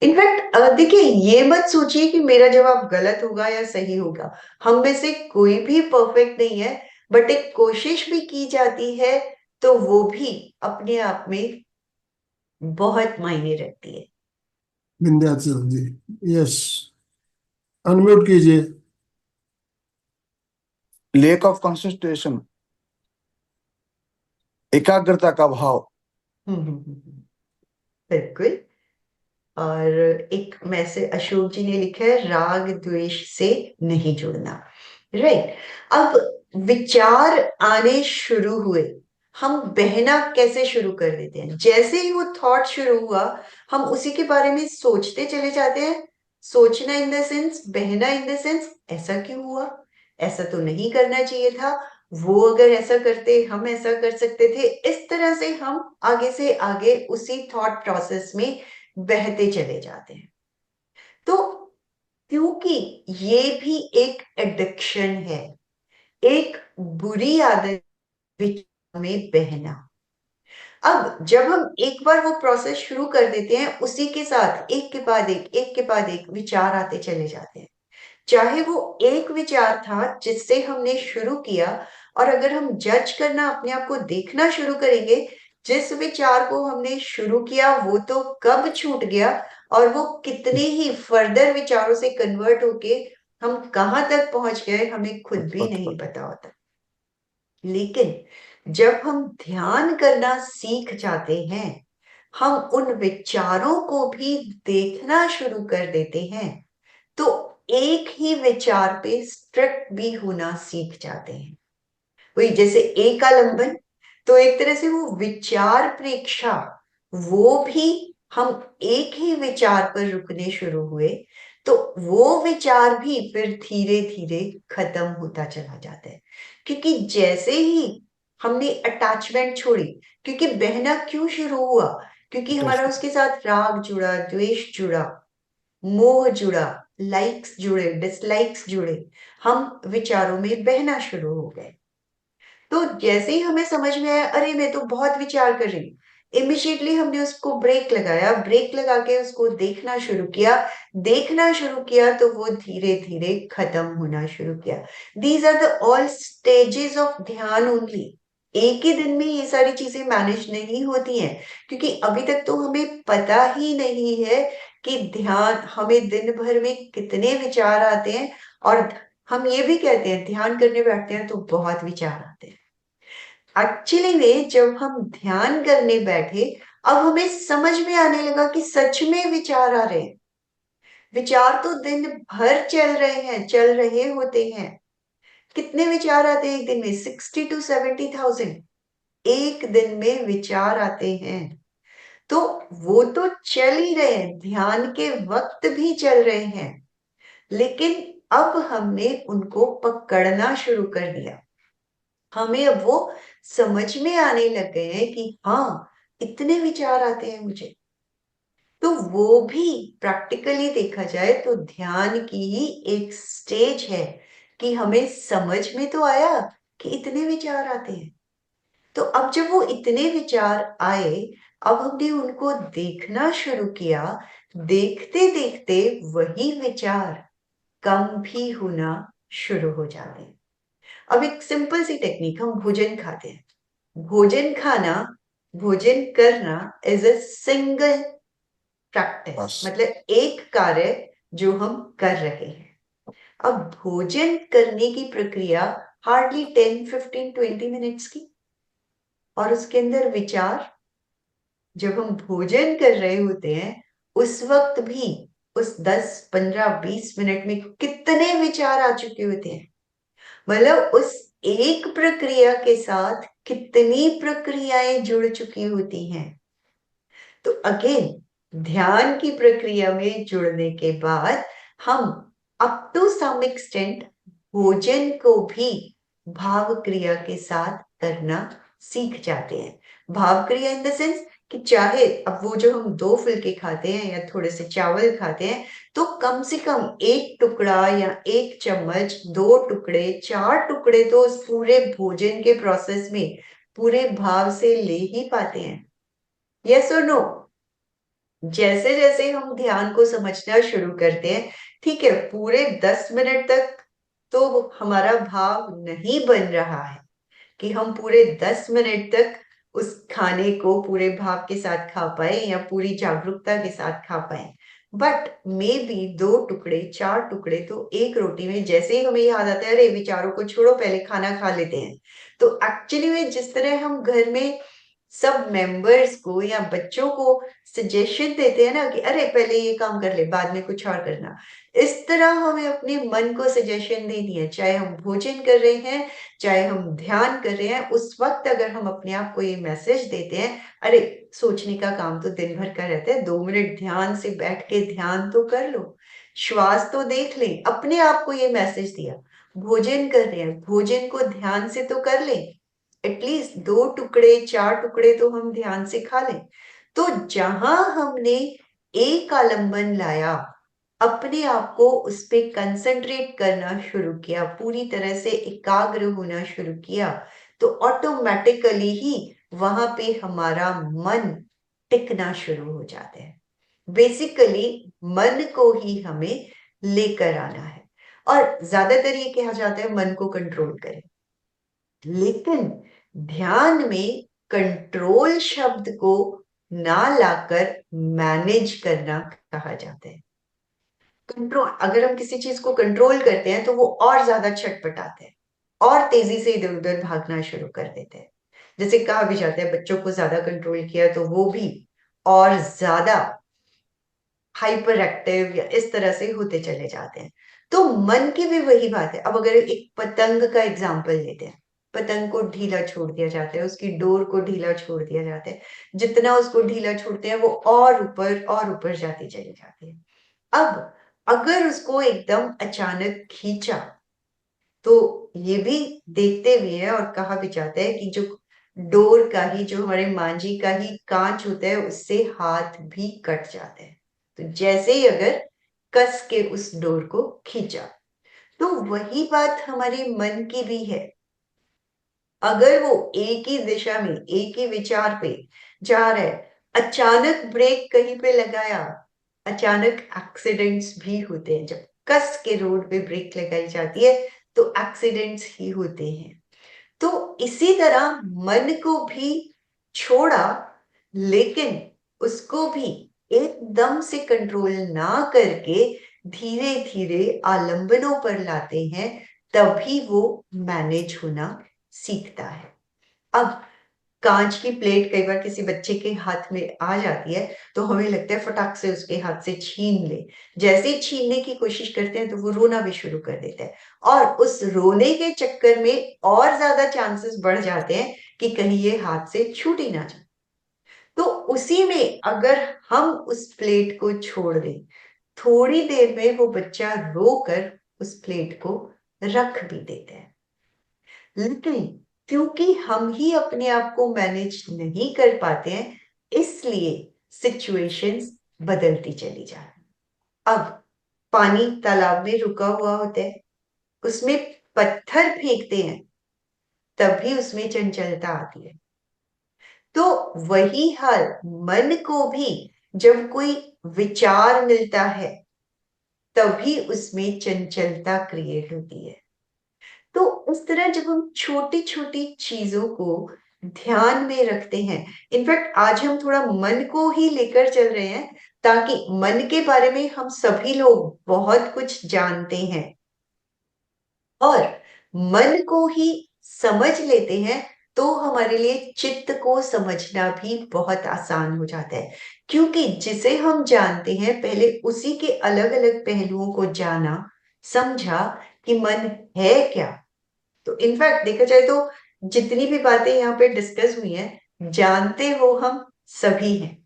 इनफैक्ट देखिए ये मत सोचिए कि मेरा जवाब गलत होगा या सही होगा। हम में से कोई भी परफेक्ट नहीं है, बट एक कोशिश भी की जाती है तो वो भी अपने आप में बहुत मायने रखती है। विंध्याचल जी, यस, अनम्यूट कीजिए। lack of concentration एकाग्रता का भाव। बिल्कुल। और एक मैसेज अशोक जी ने लिखा है, राग द्वेष से नहीं जुड़ना। राइट। अब विचार आने शुरू हुए, हम बहना कैसे शुरू कर देते हैं? जैसे ही वो थॉट शुरू हुआ, हम उसी के बारे में सोचते चले जाते हैं। सोचना इन द सेंस, बहना इन द सेंस, ऐसा क्यों हुआ, ऐसा तो नहीं करना चाहिए था, वो अगर ऐसा करते हम ऐसा कर सकते थे। इस तरह से हम आगे से आगे उसी थॉट प्रोसेस में बहते चले जाते हैं। तो क्योंकि ये भी एक एडिक्शन है, एक बुरी आदत विचार में बहना। अब जब हम एक बार वो प्रोसेस शुरू कर देते हैं, उसी के साथ एक के बाद एक विचार आते चले जाते हैं। चाहे वो एक विचार था जिससे हमने शुरू किया, और अगर हम जज करना, अपने आप को देखना शुरू करेंगे, जिस विचार को हमने शुरू किया वो तो कब छूट गया, और वो कितने ही फर्दर विचारों से कन्वर्ट होके हम कहाँ तक पहुंच गए, हमें खुद भी नहीं पता होता। लेकिन जब हम ध्यान करना सीख जाते हैं, हम उन विचारों को भी देखना शुरू कर देते हैं, तो एक ही विचार पे स्ट्रिक्ट भी होना सीख जाते हैं। वही जैसे एक आलंबन, तो एक तरह से वो विचार प्रेक्षा, वो भी हम एक ही विचार पर रुकने शुरू हुए, तो वो विचार भी फिर धीरे धीरे खत्म होता चला जाता है। क्योंकि जैसे ही हमने अटैचमेंट छोड़ी, क्योंकि बहना क्यों शुरू हुआ, क्योंकि हमारा उसके साथ राग जुड़ा, द्वेष जुड़ा, मोह जुड़ा, लाइक्स जुड़े, डिसलाइक्स जुड़े, हम विचारों में बहना शुरू हो गए। तो जैसे ही हमें समझ में आया, अरे मैं तो बहुत विचार कर रही हूँ, इमिडिएटली हमने उसको ब्रेक लगाया, ब्रेक लगा के उसको देखना शुरू किया, तो वो धीरे धीरे खत्म होना शुरू किया। These are the all stages of ध्यान ओनली। एक ही दिन में ये सारी चीजें मैनेज नहीं होती हैं, क्योंकि अभी तक तो हमें पता ही नहीं है कि ध्यान, हमें दिन भर में कितने विचार आते हैं। और हम ये भी कहते हैं ध्यान करने बैठते हैं तो बहुत विचार आते हैं। एक्चुअली में जब हम ध्यान करने बैठे, अब हमें समझ में आने लगा कि सच में विचार आ रहे हैं। विचार तो दिन भर चल रहे होते हैं। कितने विचार आते हैं एक दिन में? 60 to 70,000 एक दिन में विचार आते हैं। तो वो तो चल ही रहे हैं, ध्यान के वक्त भी चल रहे हैं, लेकिन अब हमने उनको पकड़ना शुरू कर दिया। हमें अब वो समझ में आने लग गए हैं कि हाँ, इतने विचार आते हैं मुझे। तो वो भी प्रैक्टिकली देखा जाए तो ध्यान की ही एक स्टेज है कि हमें समझ में तो आया कि इतने विचार आते हैं। तो अब जब वो इतने विचार आए, अब हमने उनको देखना शुरू किया। देखते देखते वही विचार कम भी होना शुरू हो जाते हैं। अब एक सिंपल सी टेक्निक, हम भोजन खाते हैं। भोजन खाना, भोजन करना इज अ सिंगल प्रैक्टिस, बस। मतलब एक कार्य जो हम कर रहे हैं। अब भोजन करने की प्रक्रिया हार्डली 10, 15, 20 मिनट्स की, और उसके अंदर विचार, जब हम भोजन कर रहे होते हैं उस वक्त भी उस 10, 15, 20 मिनट में कितने विचार आ चुके होते हैं। मतलब उस एक प्रक्रिया के साथ कितनी प्रक्रियाएं जुड़ चुकी होती हैं। तो अगेन, ध्यान की प्रक्रिया में जुड़ने के बाद हम अप टू सम एक्सटेंट भोजन को भी भाव क्रिया के साथ करना सीख जाते हैं। भाव क्रिया इन द सेंस कि चाहे अब वो जो हम 2 फुलके खाते हैं या थोड़े से चावल खाते हैं, तो कम से कम 1 टुकड़ा या 1 चम्मच, 2 टुकड़े, 4 टुकड़े तो उस पूरे भोजन के प्रोसेस में पूरे भाव से ले ही पाते हैं। यस और नो? जैसे जैसे हम ध्यान को समझना शुरू करते हैं, ठीक है, पूरे 10 मिनट तक तो हमारा भाव नहीं बन रहा है कि हम पूरे 10 मिनट तक उस खाने को पूरे भाव के साथ खा पाए या पूरी जागरूकता के साथ खा पाए। बट मे बी 2 टुकड़े, 4 टुकड़े तो एक रोटी में, जैसे ही हमें याद आता है अरे विचारों को छोड़ो, पहले खाना खा लेते हैं, तो एक्चुअली में जिस तरह हम घर में सब मेंबर्स को या बच्चों को सजेशन देते हैं ना कि अरे पहले ये काम कर ले, बाद में कुछ और करना, इस तरह हमें अपने मन को सजेशन देनी है। चाहे हम भोजन कर रहे हैं, चाहे हम ध्यान कर रहे हैं, उस वक्त अगर हम अपने आप को ये मैसेज देते हैं, अरे सोचने का काम तो दिन भर का रहता है, 2 मिनट ध्यान से बैठ के ध्यान तो कर लो, श्वास तो देख लें, अपने आप को ये मैसेज दिया। भोजन कर रहे हैं, भोजन को ध्यान से तो कर लें, एटलीस्ट 2 टुकड़े 4 टुकड़े तो हम ध्यान से खा लें। तो जहां हमने एक आलंबन लाया, अपने आप को उस पे कंसंट्रेट करना शुरू किया, पूरी तरह से एकाग्र होना शुरू किया, तो ऑटोमेटिकली ही वहां पे हमारा मन टिकना शुरू हो जाता है। बेसिकली मन को ही हमें लेकर आना है, और ज्यादातर ये कहा जाता है मन को कंट्रोल करें, लेकिन ध्यान में कंट्रोल शब्द को ना लाकर मैनेज करना कहा जाता है। कंट्रोल, अगर हम किसी चीज को कंट्रोल करते हैं तो वो और ज्यादा छटपटाते हैं और तेजी से इधर उधर भागना शुरू कर देते हैं। जैसे कहा भी जाता है बच्चों को ज्यादा कंट्रोल किया तो वो भी और ज्यादा हाइपर एक्टिव या इस तरह से होते चले जाते हैं। तो मन की भी वही बात है। अब अगर एक पतंग का एग्जाम्पल लेते हैं, पतंग को ढीला छोड़ दिया जाता है, उसकी डोर को ढीला छोड़ दिया जाता है, जितना उसको ढीला छोड़ते हैं वो और ऊपर जाती चली जाती है। अब अगर उसको एकदम अचानक खींचा, तो ये भी देखते हुए है और कहा भी जाता है कि जो डोर का ही, जो हमारे मांझी का ही कांच होता है, उससे हाथ भी कट जाता है। तो जैसे ही अगर कस के उस डोर को खींचा, तो वही बात हमारे मन की भी है। अगर वो एक ही दिशा में, एक ही विचार पे जा रहा है, अचानक ब्रेक कहीं पे लगाया, अचानक एक्सीडेंट्स भी होते हैं। जब कस के रोड पे ब्रेक लगाई जाती है तो एक्सीडेंट्स ही होते हैं। तो इसी तरह मन को भी छोड़ा, लेकिन उसको भी एकदम से कंट्रोल ना करके धीरे धीरे आलंबनों पर लाते हैं, तभी वो मैनेज होना सीखता है। अब कांच की प्लेट कई बार किसी बच्चे के हाथ में आ जाती है तो हमें लगता है फटाक से उसके हाथ से छीन ले। जैसे ही छीनने की कोशिश करते हैं तो वो रोना भी शुरू कर देता है, और उस रोने के चक्कर में और ज्यादा चांसेस बढ़ जाते हैं कि कहीं ये हाथ से छूट ही ना जाए। तो उसी में अगर हम उस प्लेट को छोड़ दें, थोड़ी देर में वो बच्चा रोकर उस प्लेट को रख भी देता है। लेकिन क्योंकि हम ही अपने आप को मैनेज नहीं कर पाते हैं, इसलिए सिचुएशंस बदलती चली जा रही। अब पानी तालाब में रुका हुआ होता है, उसमें पत्थर फेंकते हैं तभी उसमें चंचलता आती है। तो वही हाल मन को भी जब कोई विचार मिलता है तभी उसमें चंचलता क्रिएट होती है। तो उस तरह जब हम छोटी छोटी चीजों को ध्यान में रखते हैं, इनफैक्ट आज हम थोड़ा मन को ही लेकर चल रहे हैं ताकि मन के बारे में हम सभी लोग बहुत कुछ जानते हैं, और मन को ही समझ लेते हैं तो हमारे लिए चित्त को समझना भी बहुत आसान हो जाता है। क्योंकि जिसे हम जानते हैं, पहले उसी के अलग अलग पहलुओं को जाना, समझा कि मन है क्या। तो इनफैक्ट देखा जाए तो जितनी भी बातें यहाँ पे डिस्कस हुई हैं, जानते हो हम सभी हैं।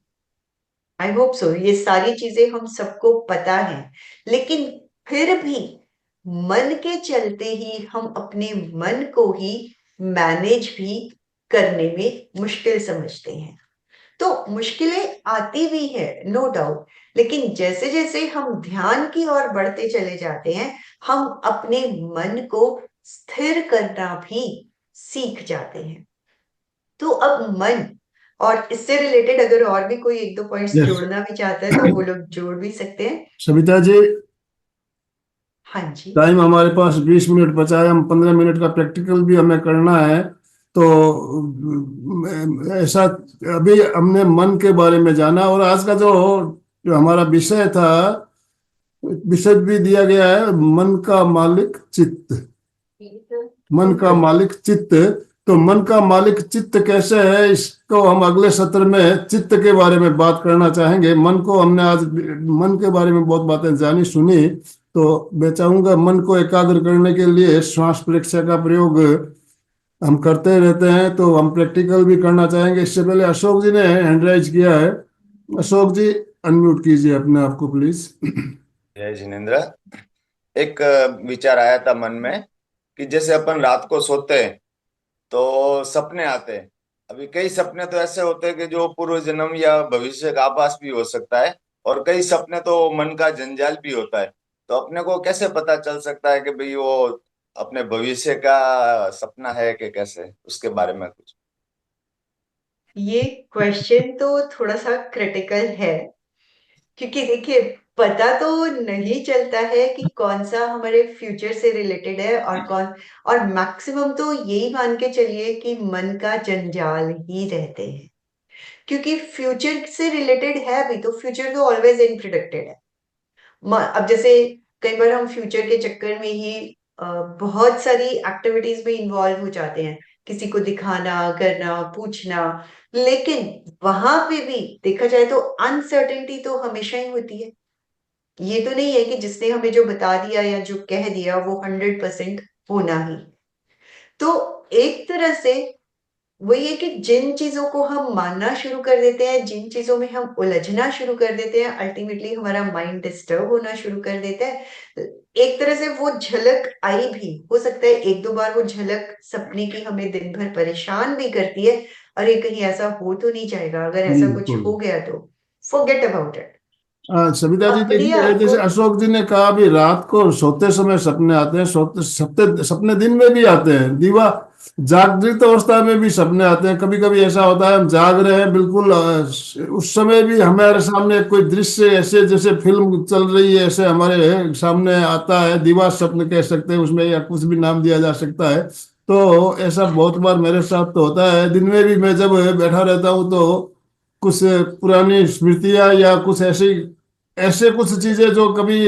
आई होप सो ये सारी चीजें हम सबको पता है, लेकिन फिर भी मन के चलते ही हम अपने मन को ही मैनेज भी करने में मुश्किल समझते हैं। तो मुश्किलें आती भी है, नो डाउट, लेकिन जैसे जैसे हम ध्यान की ओर बढ़ते चले जाते हैं, हम अपने मन को स्थिर करना भी सीख जाते हैं। तो अब मन और इससे रिलेटेड अगर और भी कोई 1-2 पॉइंट्स यस जोड़ना भी चाहता है तो वो लोग जोड़ भी सकते हैं। सविता जी, हाँ जी। टाइम हमारे पास 20 मिनट बचा है, हम 15 मिनट का प्रैक्टिकल भी हमें करना है। तो ऐसा, अभी हमने मन के बारे में जाना, और आज का जो जो हमारा विषय था, विषय भी दिया गया है, मन का मालिक चित्त। मन का बिल्कुल। मालिक चित्त। तो मन का मालिक चित्त कैसे है, इसको हम अगले सत्र में चित्त के बारे में बात करना चाहेंगे। मन को हमने आज मन के बारे में बहुत बातें जानी सुनी, तो मैं चाहूंगा मन को एकाग्र करने के लिए श्वास परीक्षा का प्रयोग हम करते रहते हैं, तो हम प्रैक्टिकल भी करना चाहेंगे। इससे पहले अशोक जी ने हैंड राइज किया है। अशोक जी, अनम्यूट कीजिए अपने आप को प्लीज। जय जिनेन्द्र। एक विचार आया था मन में कि जैसे अपन रात को सोते हैं तो सपने आते हैं। अभी कई सपने तो ऐसे होते हैं कि जो पूर्व जन्म या भविष्य का आभास भी हो सकता है, और कई सपने तो मन का जंजाल भी होता है। तो अपने को कैसे पता चल सकता है कि भाई वो अपने भविष्य का सपना है कि कैसे, उसके बारे में कुछ? ये क्वेश्चन तो थोड़ा सा क्रिटिकल है, क्योंकि देखिए, पता तो नहीं चलता है कि कौन सा हमारे फ्यूचर से रिलेटेड है और कौन, और मैक्सिमम तो यही मान के चलिए कि मन का जंजाल ही रहते हैं, क्योंकि फ्यूचर से रिलेटेड है भी तो फ्यूचर तो ऑलवेज इनप्रिडिक्टेड है। अब जैसे कई बार हम फ्यूचर के चक्कर में ही बहुत सारी एक्टिविटीज में इन्वॉल्व हो जाते हैं, किसी को दिखाना, करना, पूछना, लेकिन वहां पे भी देखा जाए तो अनसर्टेनिटी तो हमेशा ही होती है। ये तो नहीं है कि जिसने हमें जो बता दिया या जो कह दिया वो 100% होना ही। तो एक तरह से वही है कि जिन चीजों को हम मानना शुरू कर देते हैं, जिन चीजों में हम उलझना शुरू कर देते हैं, अल्टीमेटली हमारा माइंड डिस्टर्ब होना शुरू कर देता है। एक तरह से वो झलक आई भी हो सकता है, एक दो बार वो झलक सपने की हमें दिन भर परेशान भी करती है। अरे कहीं ऐसा हो तो नहीं जाएगा, अगर ऐसा कुछ बिल्कुल। हो गया तो forget about it. Savita ji अपने देखिए, आप को जैसे अशोक जी ने कहा भी रात को सोते समय सपने आते हैं, सोते सपने सपने दिन में भी आते हैं, दीवा जागृत अवस्था में भी सपने आते हैं। कभी कभी ऐसा होता है हम जाग रहे हैं बिल्कुल, उस समय भी हमारे सामने कोई दृश्य ऐसे जैसे फिल्म चल रही है ऐसे हमारे सामने आता है, दीवा स्वप्न कह सकते हैं उसमें, या कुछ भी नाम दिया जा सकता है। तो ऐसा बहुत बार मेरे साथ तो होता है। दिन में भी मैं जब बैठा रहता हूँ तो कुछ पुरानी स्मृतियां या कुछ ऐसी ऐसे कुछ चीजें जो कभी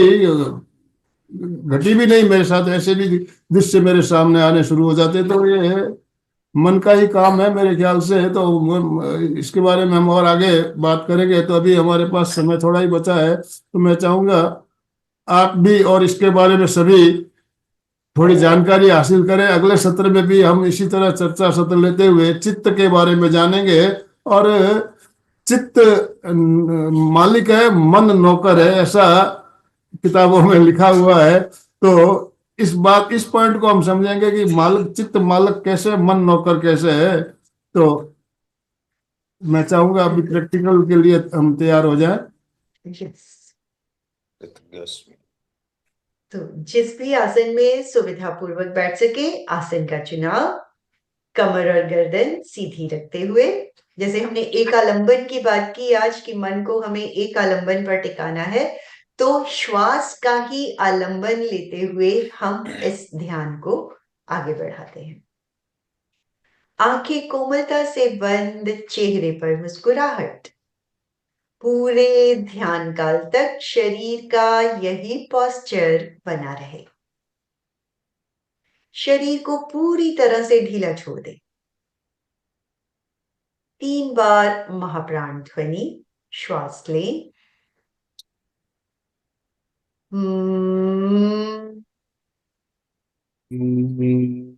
घटी भी नहीं मेरे साथ, ऐसे भी दृश्य मेरे सामने आने शुरू हो जाते हैं। तो ये मन का ही काम है मेरे ख्याल से। तो इसके बारे में हम और आगे बात करेंगे, तो अभी हमारे पास समय थोड़ा ही बचा है, तो मैं चाहूंगा आप भी और इसके बारे में सभी थोड़ी जानकारी हासिल करें। अगले सत्र में भी हम इसी तरह चर्चा सत्र लेते हुए चित्त के बारे में जानेंगे। और चित्त मालिक है, मन नौकर है, ऐसा किताबों में लिखा हुआ है। तो इस पॉइंट को हम समझेंगे कि मालिक, चित्त मालिक कैसे, मन नौकर कैसे है। तो मैं चाहूंगा अभी बिल्कुल। प्रैक्टिकल के लिए हम तैयार हो जाएं। यस। कृतज्ञ। तो जिस भी आसन में सुविधा पूर्वक बैठ सके, आसन का चुनाव, कमर और गर्दन सीधी रखते हुए। जैसे हमने एक आलंबन की बात की आज, कि मन को हमें एक आलंबन पर टिकाना है, तो श्वास का ही आलंबन लेते हुए हम इस ध्यान को आगे बढ़ाते हैं। आंखें कोमलता से बंद, चेहरे पर मुस्कुराहट। पूरे ध्यान काल तक शरीर का यही पोस्चर बना रहे। शरीर को पूरी तरह से ढीला छोड़ दे। 3 बार महाप्राण ध्वनि श्वास लें। हम्म, हम्म, हम्म,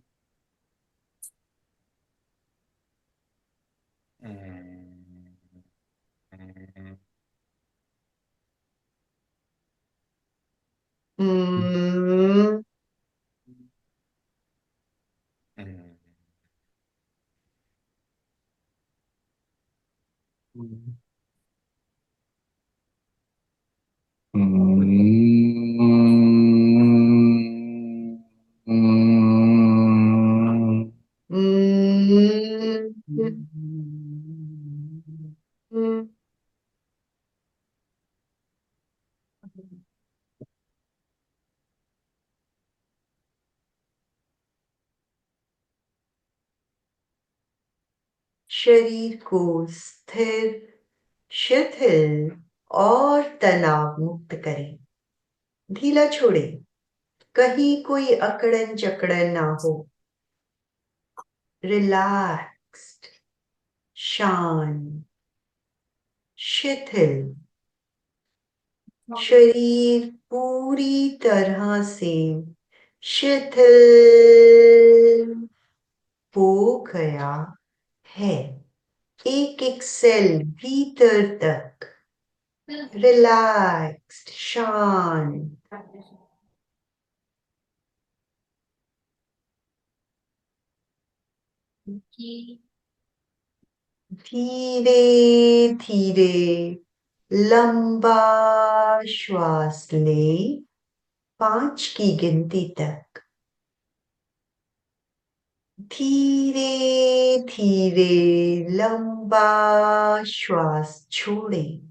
हम्म। शरीर को स्थिर, शिथिल और तनाव मुक्त करें। ढीला छोड़ें, कहीं कोई अकड़न जकड़न ना हो। रिलैक्स्ड, शांत, शिथिल। शरीर पूरी तरह से शिथिल हो गया है, एक एक सेल भीतर तक रिलैक्स्ड, शांत। धीरे धीरे लंबा श्वास ले, 5 की गिनती तक। धीरे धीरे लंबा श्वास छोड़ें।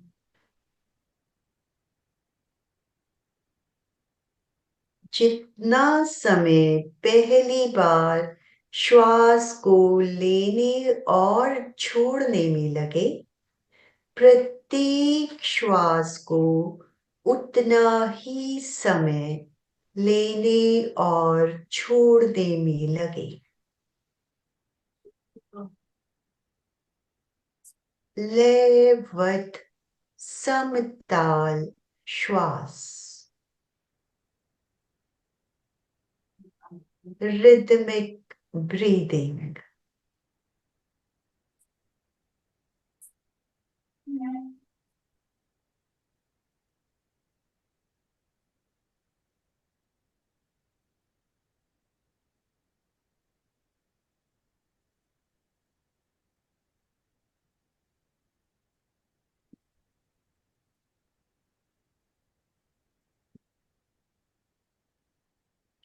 जितना समय पहली बार श्वास को लेने और छोड़ने में लगे, प्रत्येक श्वास को उतना ही समय लेने और छोड़ने में लगे। लयबद्ध समताल श्वास, rhythmic breathing।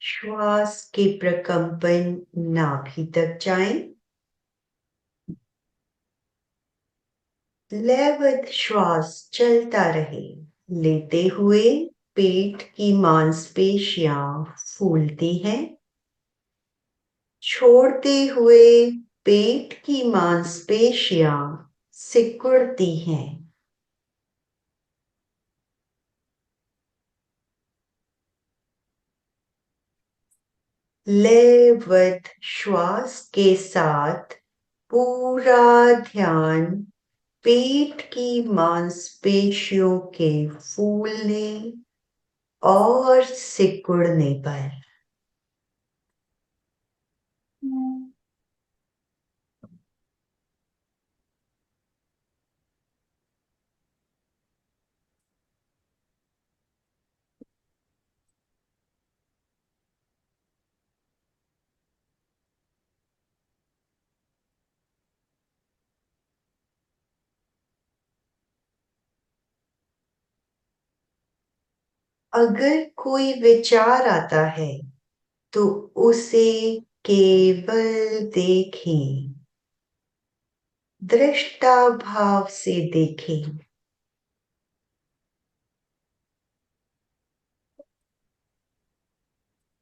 श्वास के प्रकंपन नाभि तक जाएं। लयबद्ध श्वास चलता रहे। लेते हुए पेट की मांसपेशियां फूलती हैं। छोड़ते हुए पेट की मांसपेशियां सिकुड़ती हैं। लयबद्ध श्वास के साथ पूरा ध्यान पेट की मांसपेशियों के फूलने और सिकुड़ने पर। अगर कोई विचार आता है तो उसे केवल देखें, दृष्टा भाव से देखें।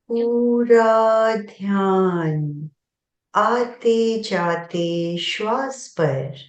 पूरा ध्यान आते जाते श्वास पर।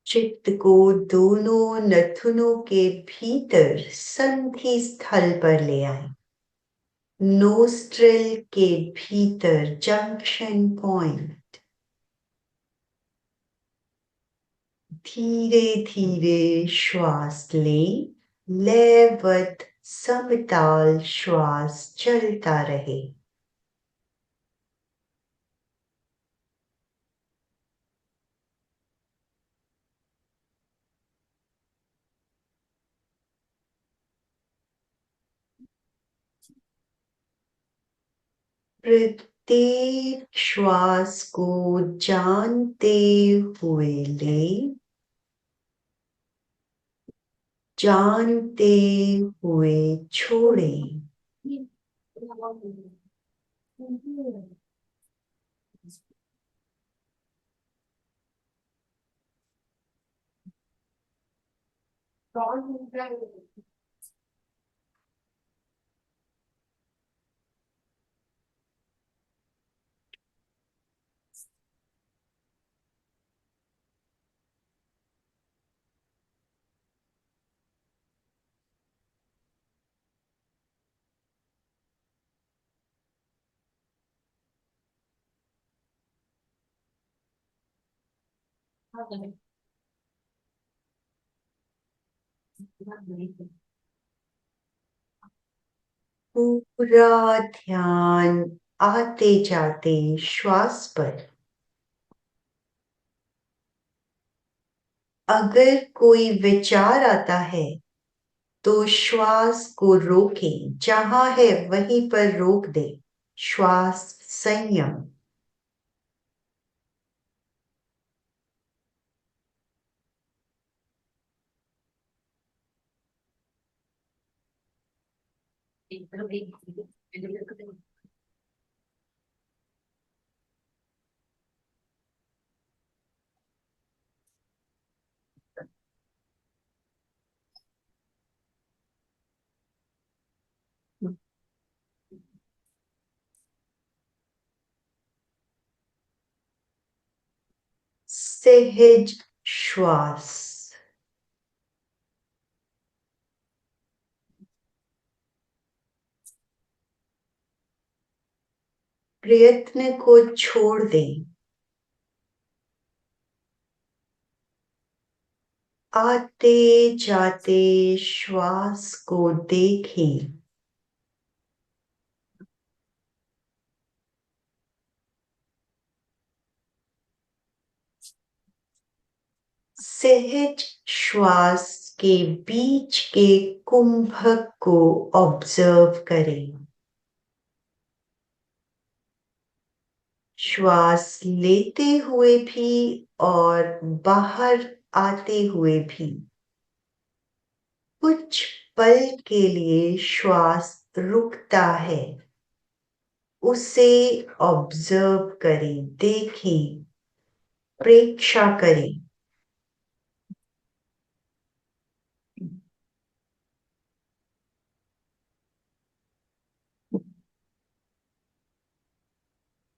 चित्त को दोनों नथुनों के भीतर संधि स्थल पर ले आए। नोस्ट्रिल के भीतर जंक्शन पॉइंट। धीरे धीरे श्वास ले। लयबद्ध समताल श्वास चलता रहे। प्रत्येक श्वास को जानते हुए ले, जानते हुए छोड़ें। पूरा ध्यान आते जाते श्वास पर। अगर कोई विचार आता है तो श्वास को रोकें, जहां है वहीं पर रोक दे। श्वास संयम। सहज श्वास। प्रयत्न को छोड़ दें। आते जाते श्वास को देखें। सहज श्वास के बीच के कुंभक को ऑब्जर्व करें। श्वास लेते हुए भी और बाहर आते हुए भी कुछ पल के लिए श्वास रुकता है, उसे ऑब्जर्व करें, देखें, प्रेक्षा करें।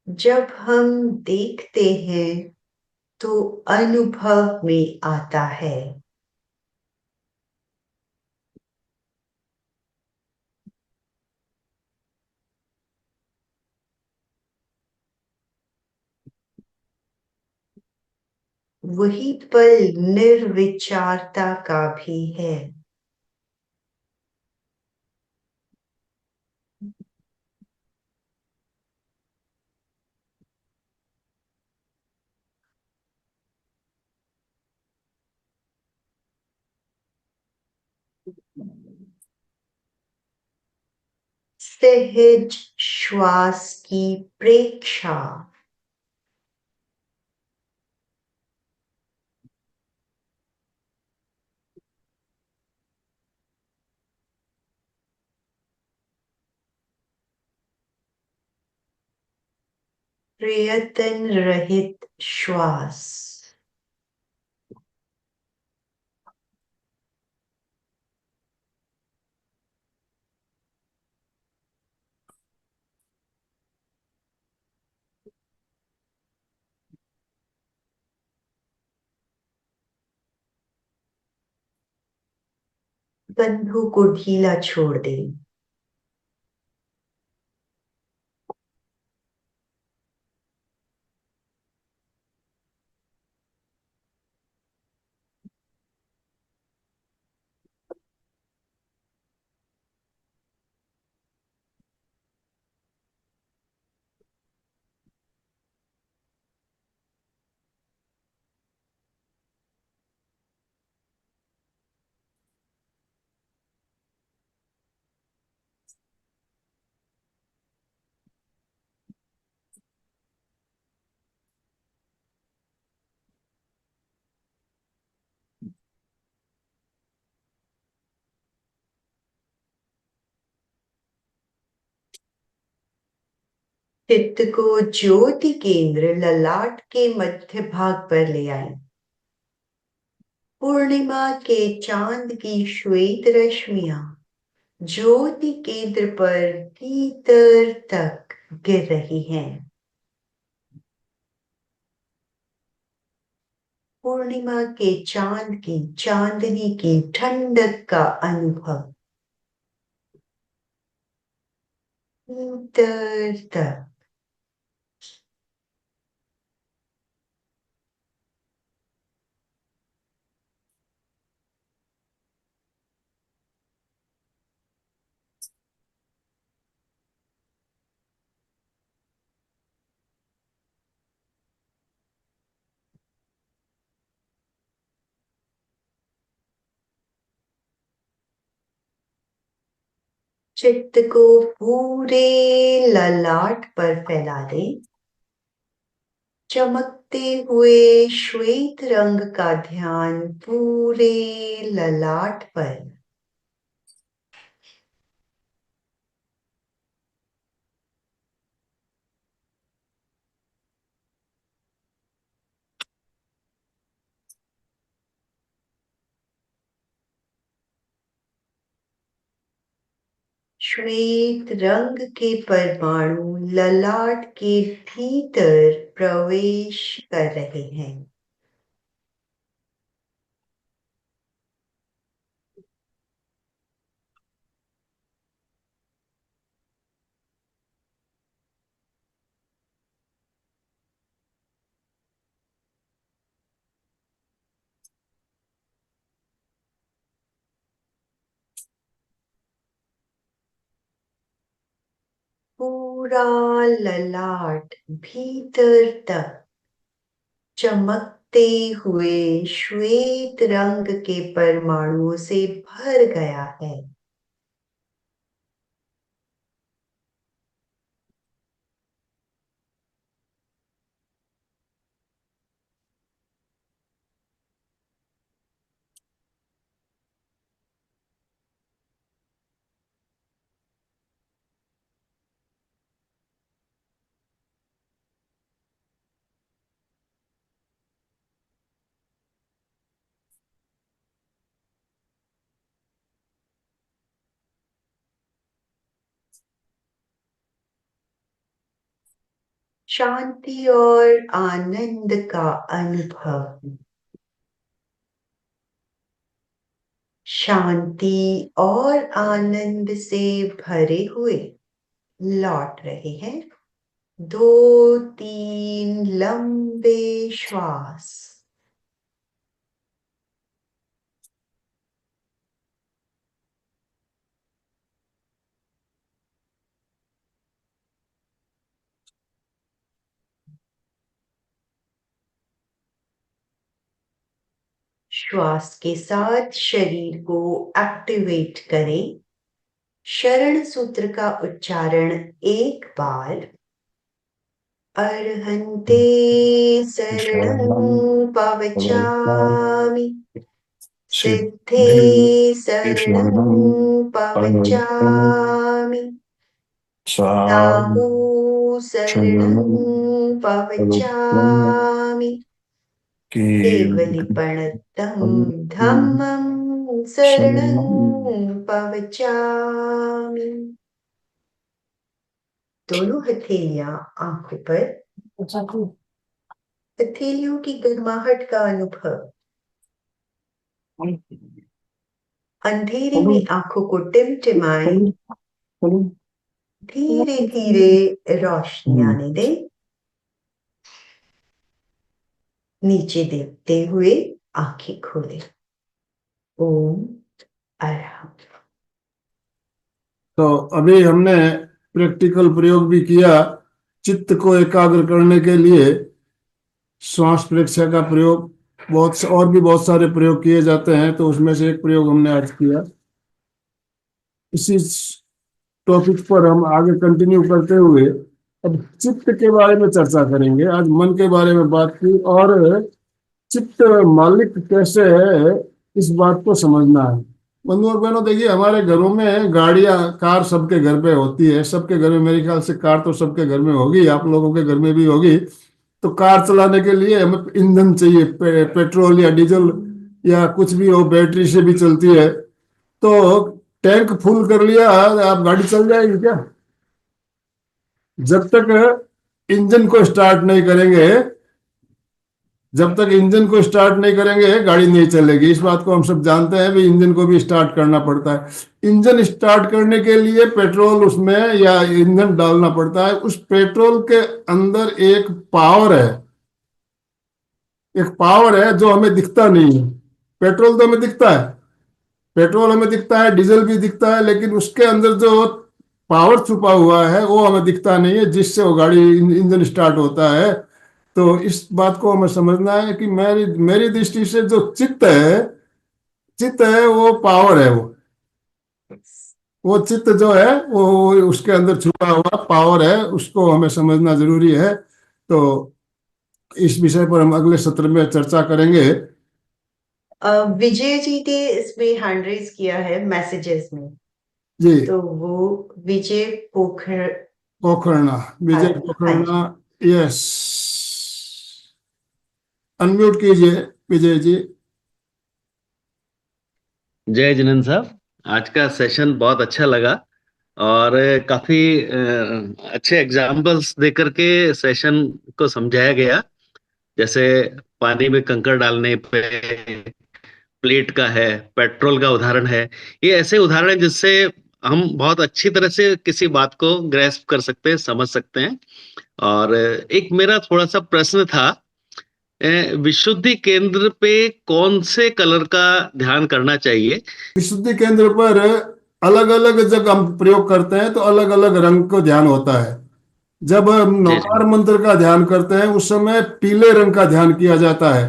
जब हम देखते हैं तो अनुभव में आता है। वही पल निर्विचारता का भी है। सहज श्वास की प्रेक्षा। प्रयत्न रहित श्वास। बंधु को ढीला छोड़ दें। चित्त को ज्योति केंद्र ललाट के मध्य भाग पर ले आए। पूर्णिमा के चांद की श्वेत रश्मियां ज्योति केंद्र पर भीतर तक गिर रही हैं। पूर्णिमा के चांद की चांदनी की ठंडक का अनुभव भीतर तक। चित्त को पूरे ललाट पर फैला दें। चमकते हुए श्वेत रंग का ध्यान पूरे ललाट पर। श्वेत रंग के परमाणु ललाट के भीतर प्रवेश कर रहे हैं। पूरा ललाट भीतर तक चमकते हुए श्वेत रंग के परमाणुओं से भर गया है। शांति और आनंद का अनुभव। शांति और आनंद से भरे हुए लौट रहे हैं। 2-3 लंबे श्वास। श्वास के साथ शरीर को एक्टिवेट करें। शरण सूत्र का उच्चारण एक बार। अर्हन्ते शरणं पवचामि। सिद्धे शरणं पवचामि। साहू शरणं पवचामि। केवलिपणतं धम्मं शरणं पवचामि। दोनों हथेलियां आंखों पर। हथेलियों की गर्माहट का अनुभव। अंधेरे में आंखों को टिमटिमाएं। धीरे धीरे रोशनी आने दें। नीचे देखते हुए आंखें खोलें। ओम अरहम। तो अभी हमने प्रैक्टिकल प्रयोग भी किया। चित्त को एकाग्र करने के लिए श्वास प्रेक्षा का प्रयोग, और भी बहुत सारे प्रयोग किए जाते हैं, तो उसमें से एक प्रयोग हमने आज किया। इसी टॉपिक पर हम आगे कंटिन्यू करते हुए अब चित्त के बारे में चर्चा करेंगे। आज मन के बारे में बात की, और चित्त मालिक कैसे है इस बात को समझना है। बंधु और बहनों, देखिए, हमारे घरों में गाड़ियां, कार सबके घर पे होती है। सबके घर में, मेरे ख्याल से कार तो सबके घर में होगी, आप लोगों के घर में भी होगी। तो कार चलाने के लिए हमें ईंधन चाहिए, पेट्रोल या डीजल या कुछ भी हो, बैटरी से भी चलती है, तो टैंक फुल कर लिया, आप गाड़ी चल जाएगी क्या? जब तक इंजन को स्टार्ट नहीं करेंगे, जब तक इंजन को स्टार्ट नहीं करेंगे गाड़ी नहीं चलेगी। इस बात को हम सब जानते हैं भी, इंजन को भी स्टार्ट करना पड़ता है। इंजन स्टार्ट करने के लिए पेट्रोल उसमें या ईंधन डालना पड़ता है। उस पेट्रोल के अंदर एक पावर है, एक पावर है जो हमें दिखता नहीं है। पेट्रोल तो हमें दिखता है, पेट्रोल हमें दिखता है, डीजल भी दिखता है, लेकिन उसके अंदर जो पावर छुपा हुआ है वो हमें दिखता नहीं है, जिससे वो गाड़ी इंजन स्टार्ट होता है। तो इस बात को हमें समझना है कि मेरी मेरी दृष्टि से जो चित्त है, चित्त है वो पावर है। वो चित्त जो है वो उसके अंदर छुपा हुआ पावर है, उसको हमें समझना जरूरी है। तो इस विषय पर हम अगले सत्र में चर्चा करेंगे। विजय जी ने इसमें हैंड रेज किया है मैसेजेस में, जी, तो वो विजय पोखर पोखरना, विजय हाँ जी। पोखरना, यस, अनम्यूट कीजिए विजय जी। जय जिनेंद्र साहब, आज का सेशन बहुत अच्छा लगा और काफी अच्छे एग्जाम्पल्स देकर के सेशन को समझाया गया। जैसे पानी में कंकड़ डालने पे प्लेट का है, पेट्रोल का उदाहरण है। ये ऐसे उदाहरण हैं जिससे हम बहुत अच्छी तरह से किसी बात को ग्रैस्प कर सकते हैं, समझ सकते हैं। और एक मेरा थोड़ा सा प्रश्न था, विशुद्धि केंद्र पे कौन से कलर का ध्यान करना चाहिए? विशुद्धि केंद्र पर अलग अलग जब हम प्रयोग करते हैं तो अलग अलग रंग को ध्यान होता है। जब हम जी नौकार मंत्र का ध्यान करते हैं उस समय पीले रंग का ध्यान किया जाता है।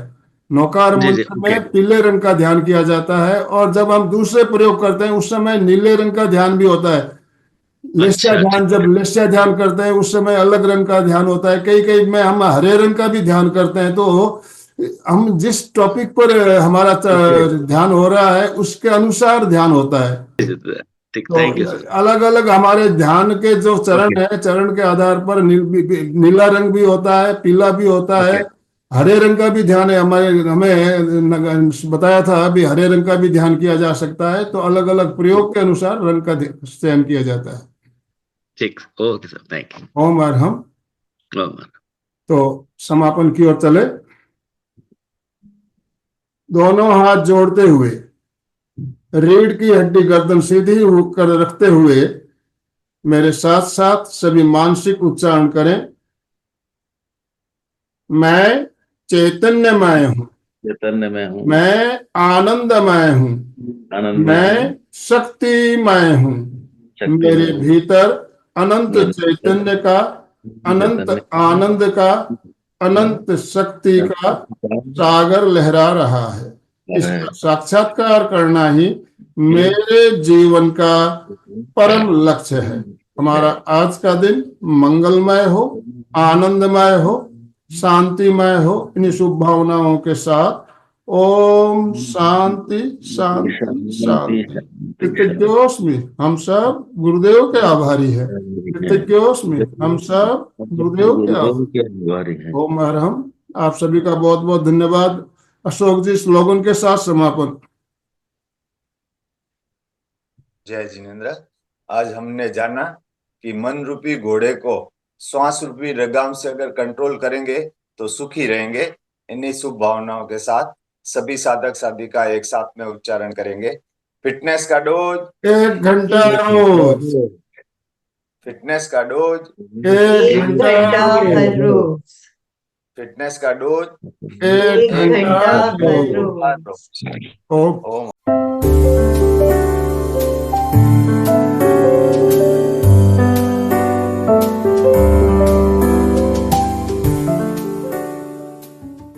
नौकार जी जी, मंत्र ओके। में पीले रंग का ध्यान किया जाता है, और जब हम दूसरे प्रयोग करते हैं उस समय नीले रंग का ध्यान भी होता है। लेस्या अच्छा, ध्यान, ठीक जब है। लेस्या ध्यान करते हैं उस समय अलग रंग का ध्यान होता है। कई कई में हम हरे रंग का भी ध्यान करते हैं। तो हम जिस टॉपिक पर हमारा ओके, ध्यान हो रहा है उसके अनुसार ध्यान होता है। ठीक, तो थैंक यू सर। अलग अलग हमारे ध्यान के जो ओके, चरण है, चरण के आधार पर नीला रंग भी होता है, पीला भी होता है, ओके, हरे रंग का भी ध्यान है। हमारे हमें बताया था अभी, हरे रंग का भी ध्यान किया जा सकता है। तो अलग अलग प्रयोग के अनुसार रंग का चयन किया जाता है। ठीक, ओके सर, थैंक ओम और हम यू। तो समापन की ओर चले। दोनों हाथ जोड़ते हुए, रीढ़ की हड्डी गर्दन सीधी कर रखते हुए मेरे साथ साथ सभी मानसिक उच्चारण करें। मैं चैतन्यमय हूं, चैतन्य में हूँ, मैं आनंदमय हूं, आनंद में मैं हूँ, शक्तिमय हूं। शक्ति में मेरे हूँ, भीतर अनंत मेरे चैतन्य का, अनंत चैतन्य आनंद का, का अनंत शक्ति का सागर लहरा रहा है। इसका साक्षात्कार करना ही मेरे जीवन का परम लक्ष्य है। हमारा आज का दिन मंगलमय हो, आनंदमय हो, शांतिमय हो। इन्हीं शुभ भावनाओं के साथ ओम शांति शांति शांति। कृतज्ञोस्मि, हम सब गुरुदेव के आभारी हैं। कृतज्ञोस्मि, हम सब गुरुदेव के आभारी। गुरुदेव के आभारी हैं। ओम अरहम। आप सभी का बहुत बहुत धन्यवाद। अशोक जी स्लोगन के साथ समापन। जय जिनेंद्र। आज हमने जाना कि मन रूपी घोड़े को श्वास रूपी लगाम से अगर कंट्रोल करेंगे तो सुखी रहेंगे। इन्हीं शुभ भावनाओं के साथ सभी साधक साधिका एक साथ में उच्चारण करेंगे। फिटनेस का डोज 1 घंटा रोज, फिटनेस का डोज 1 1 घंटा घंटा हर रोज, रोज, फिटनेस का डोज 1 1 घंटा घंटा हर रोज। रोज। ओम ओम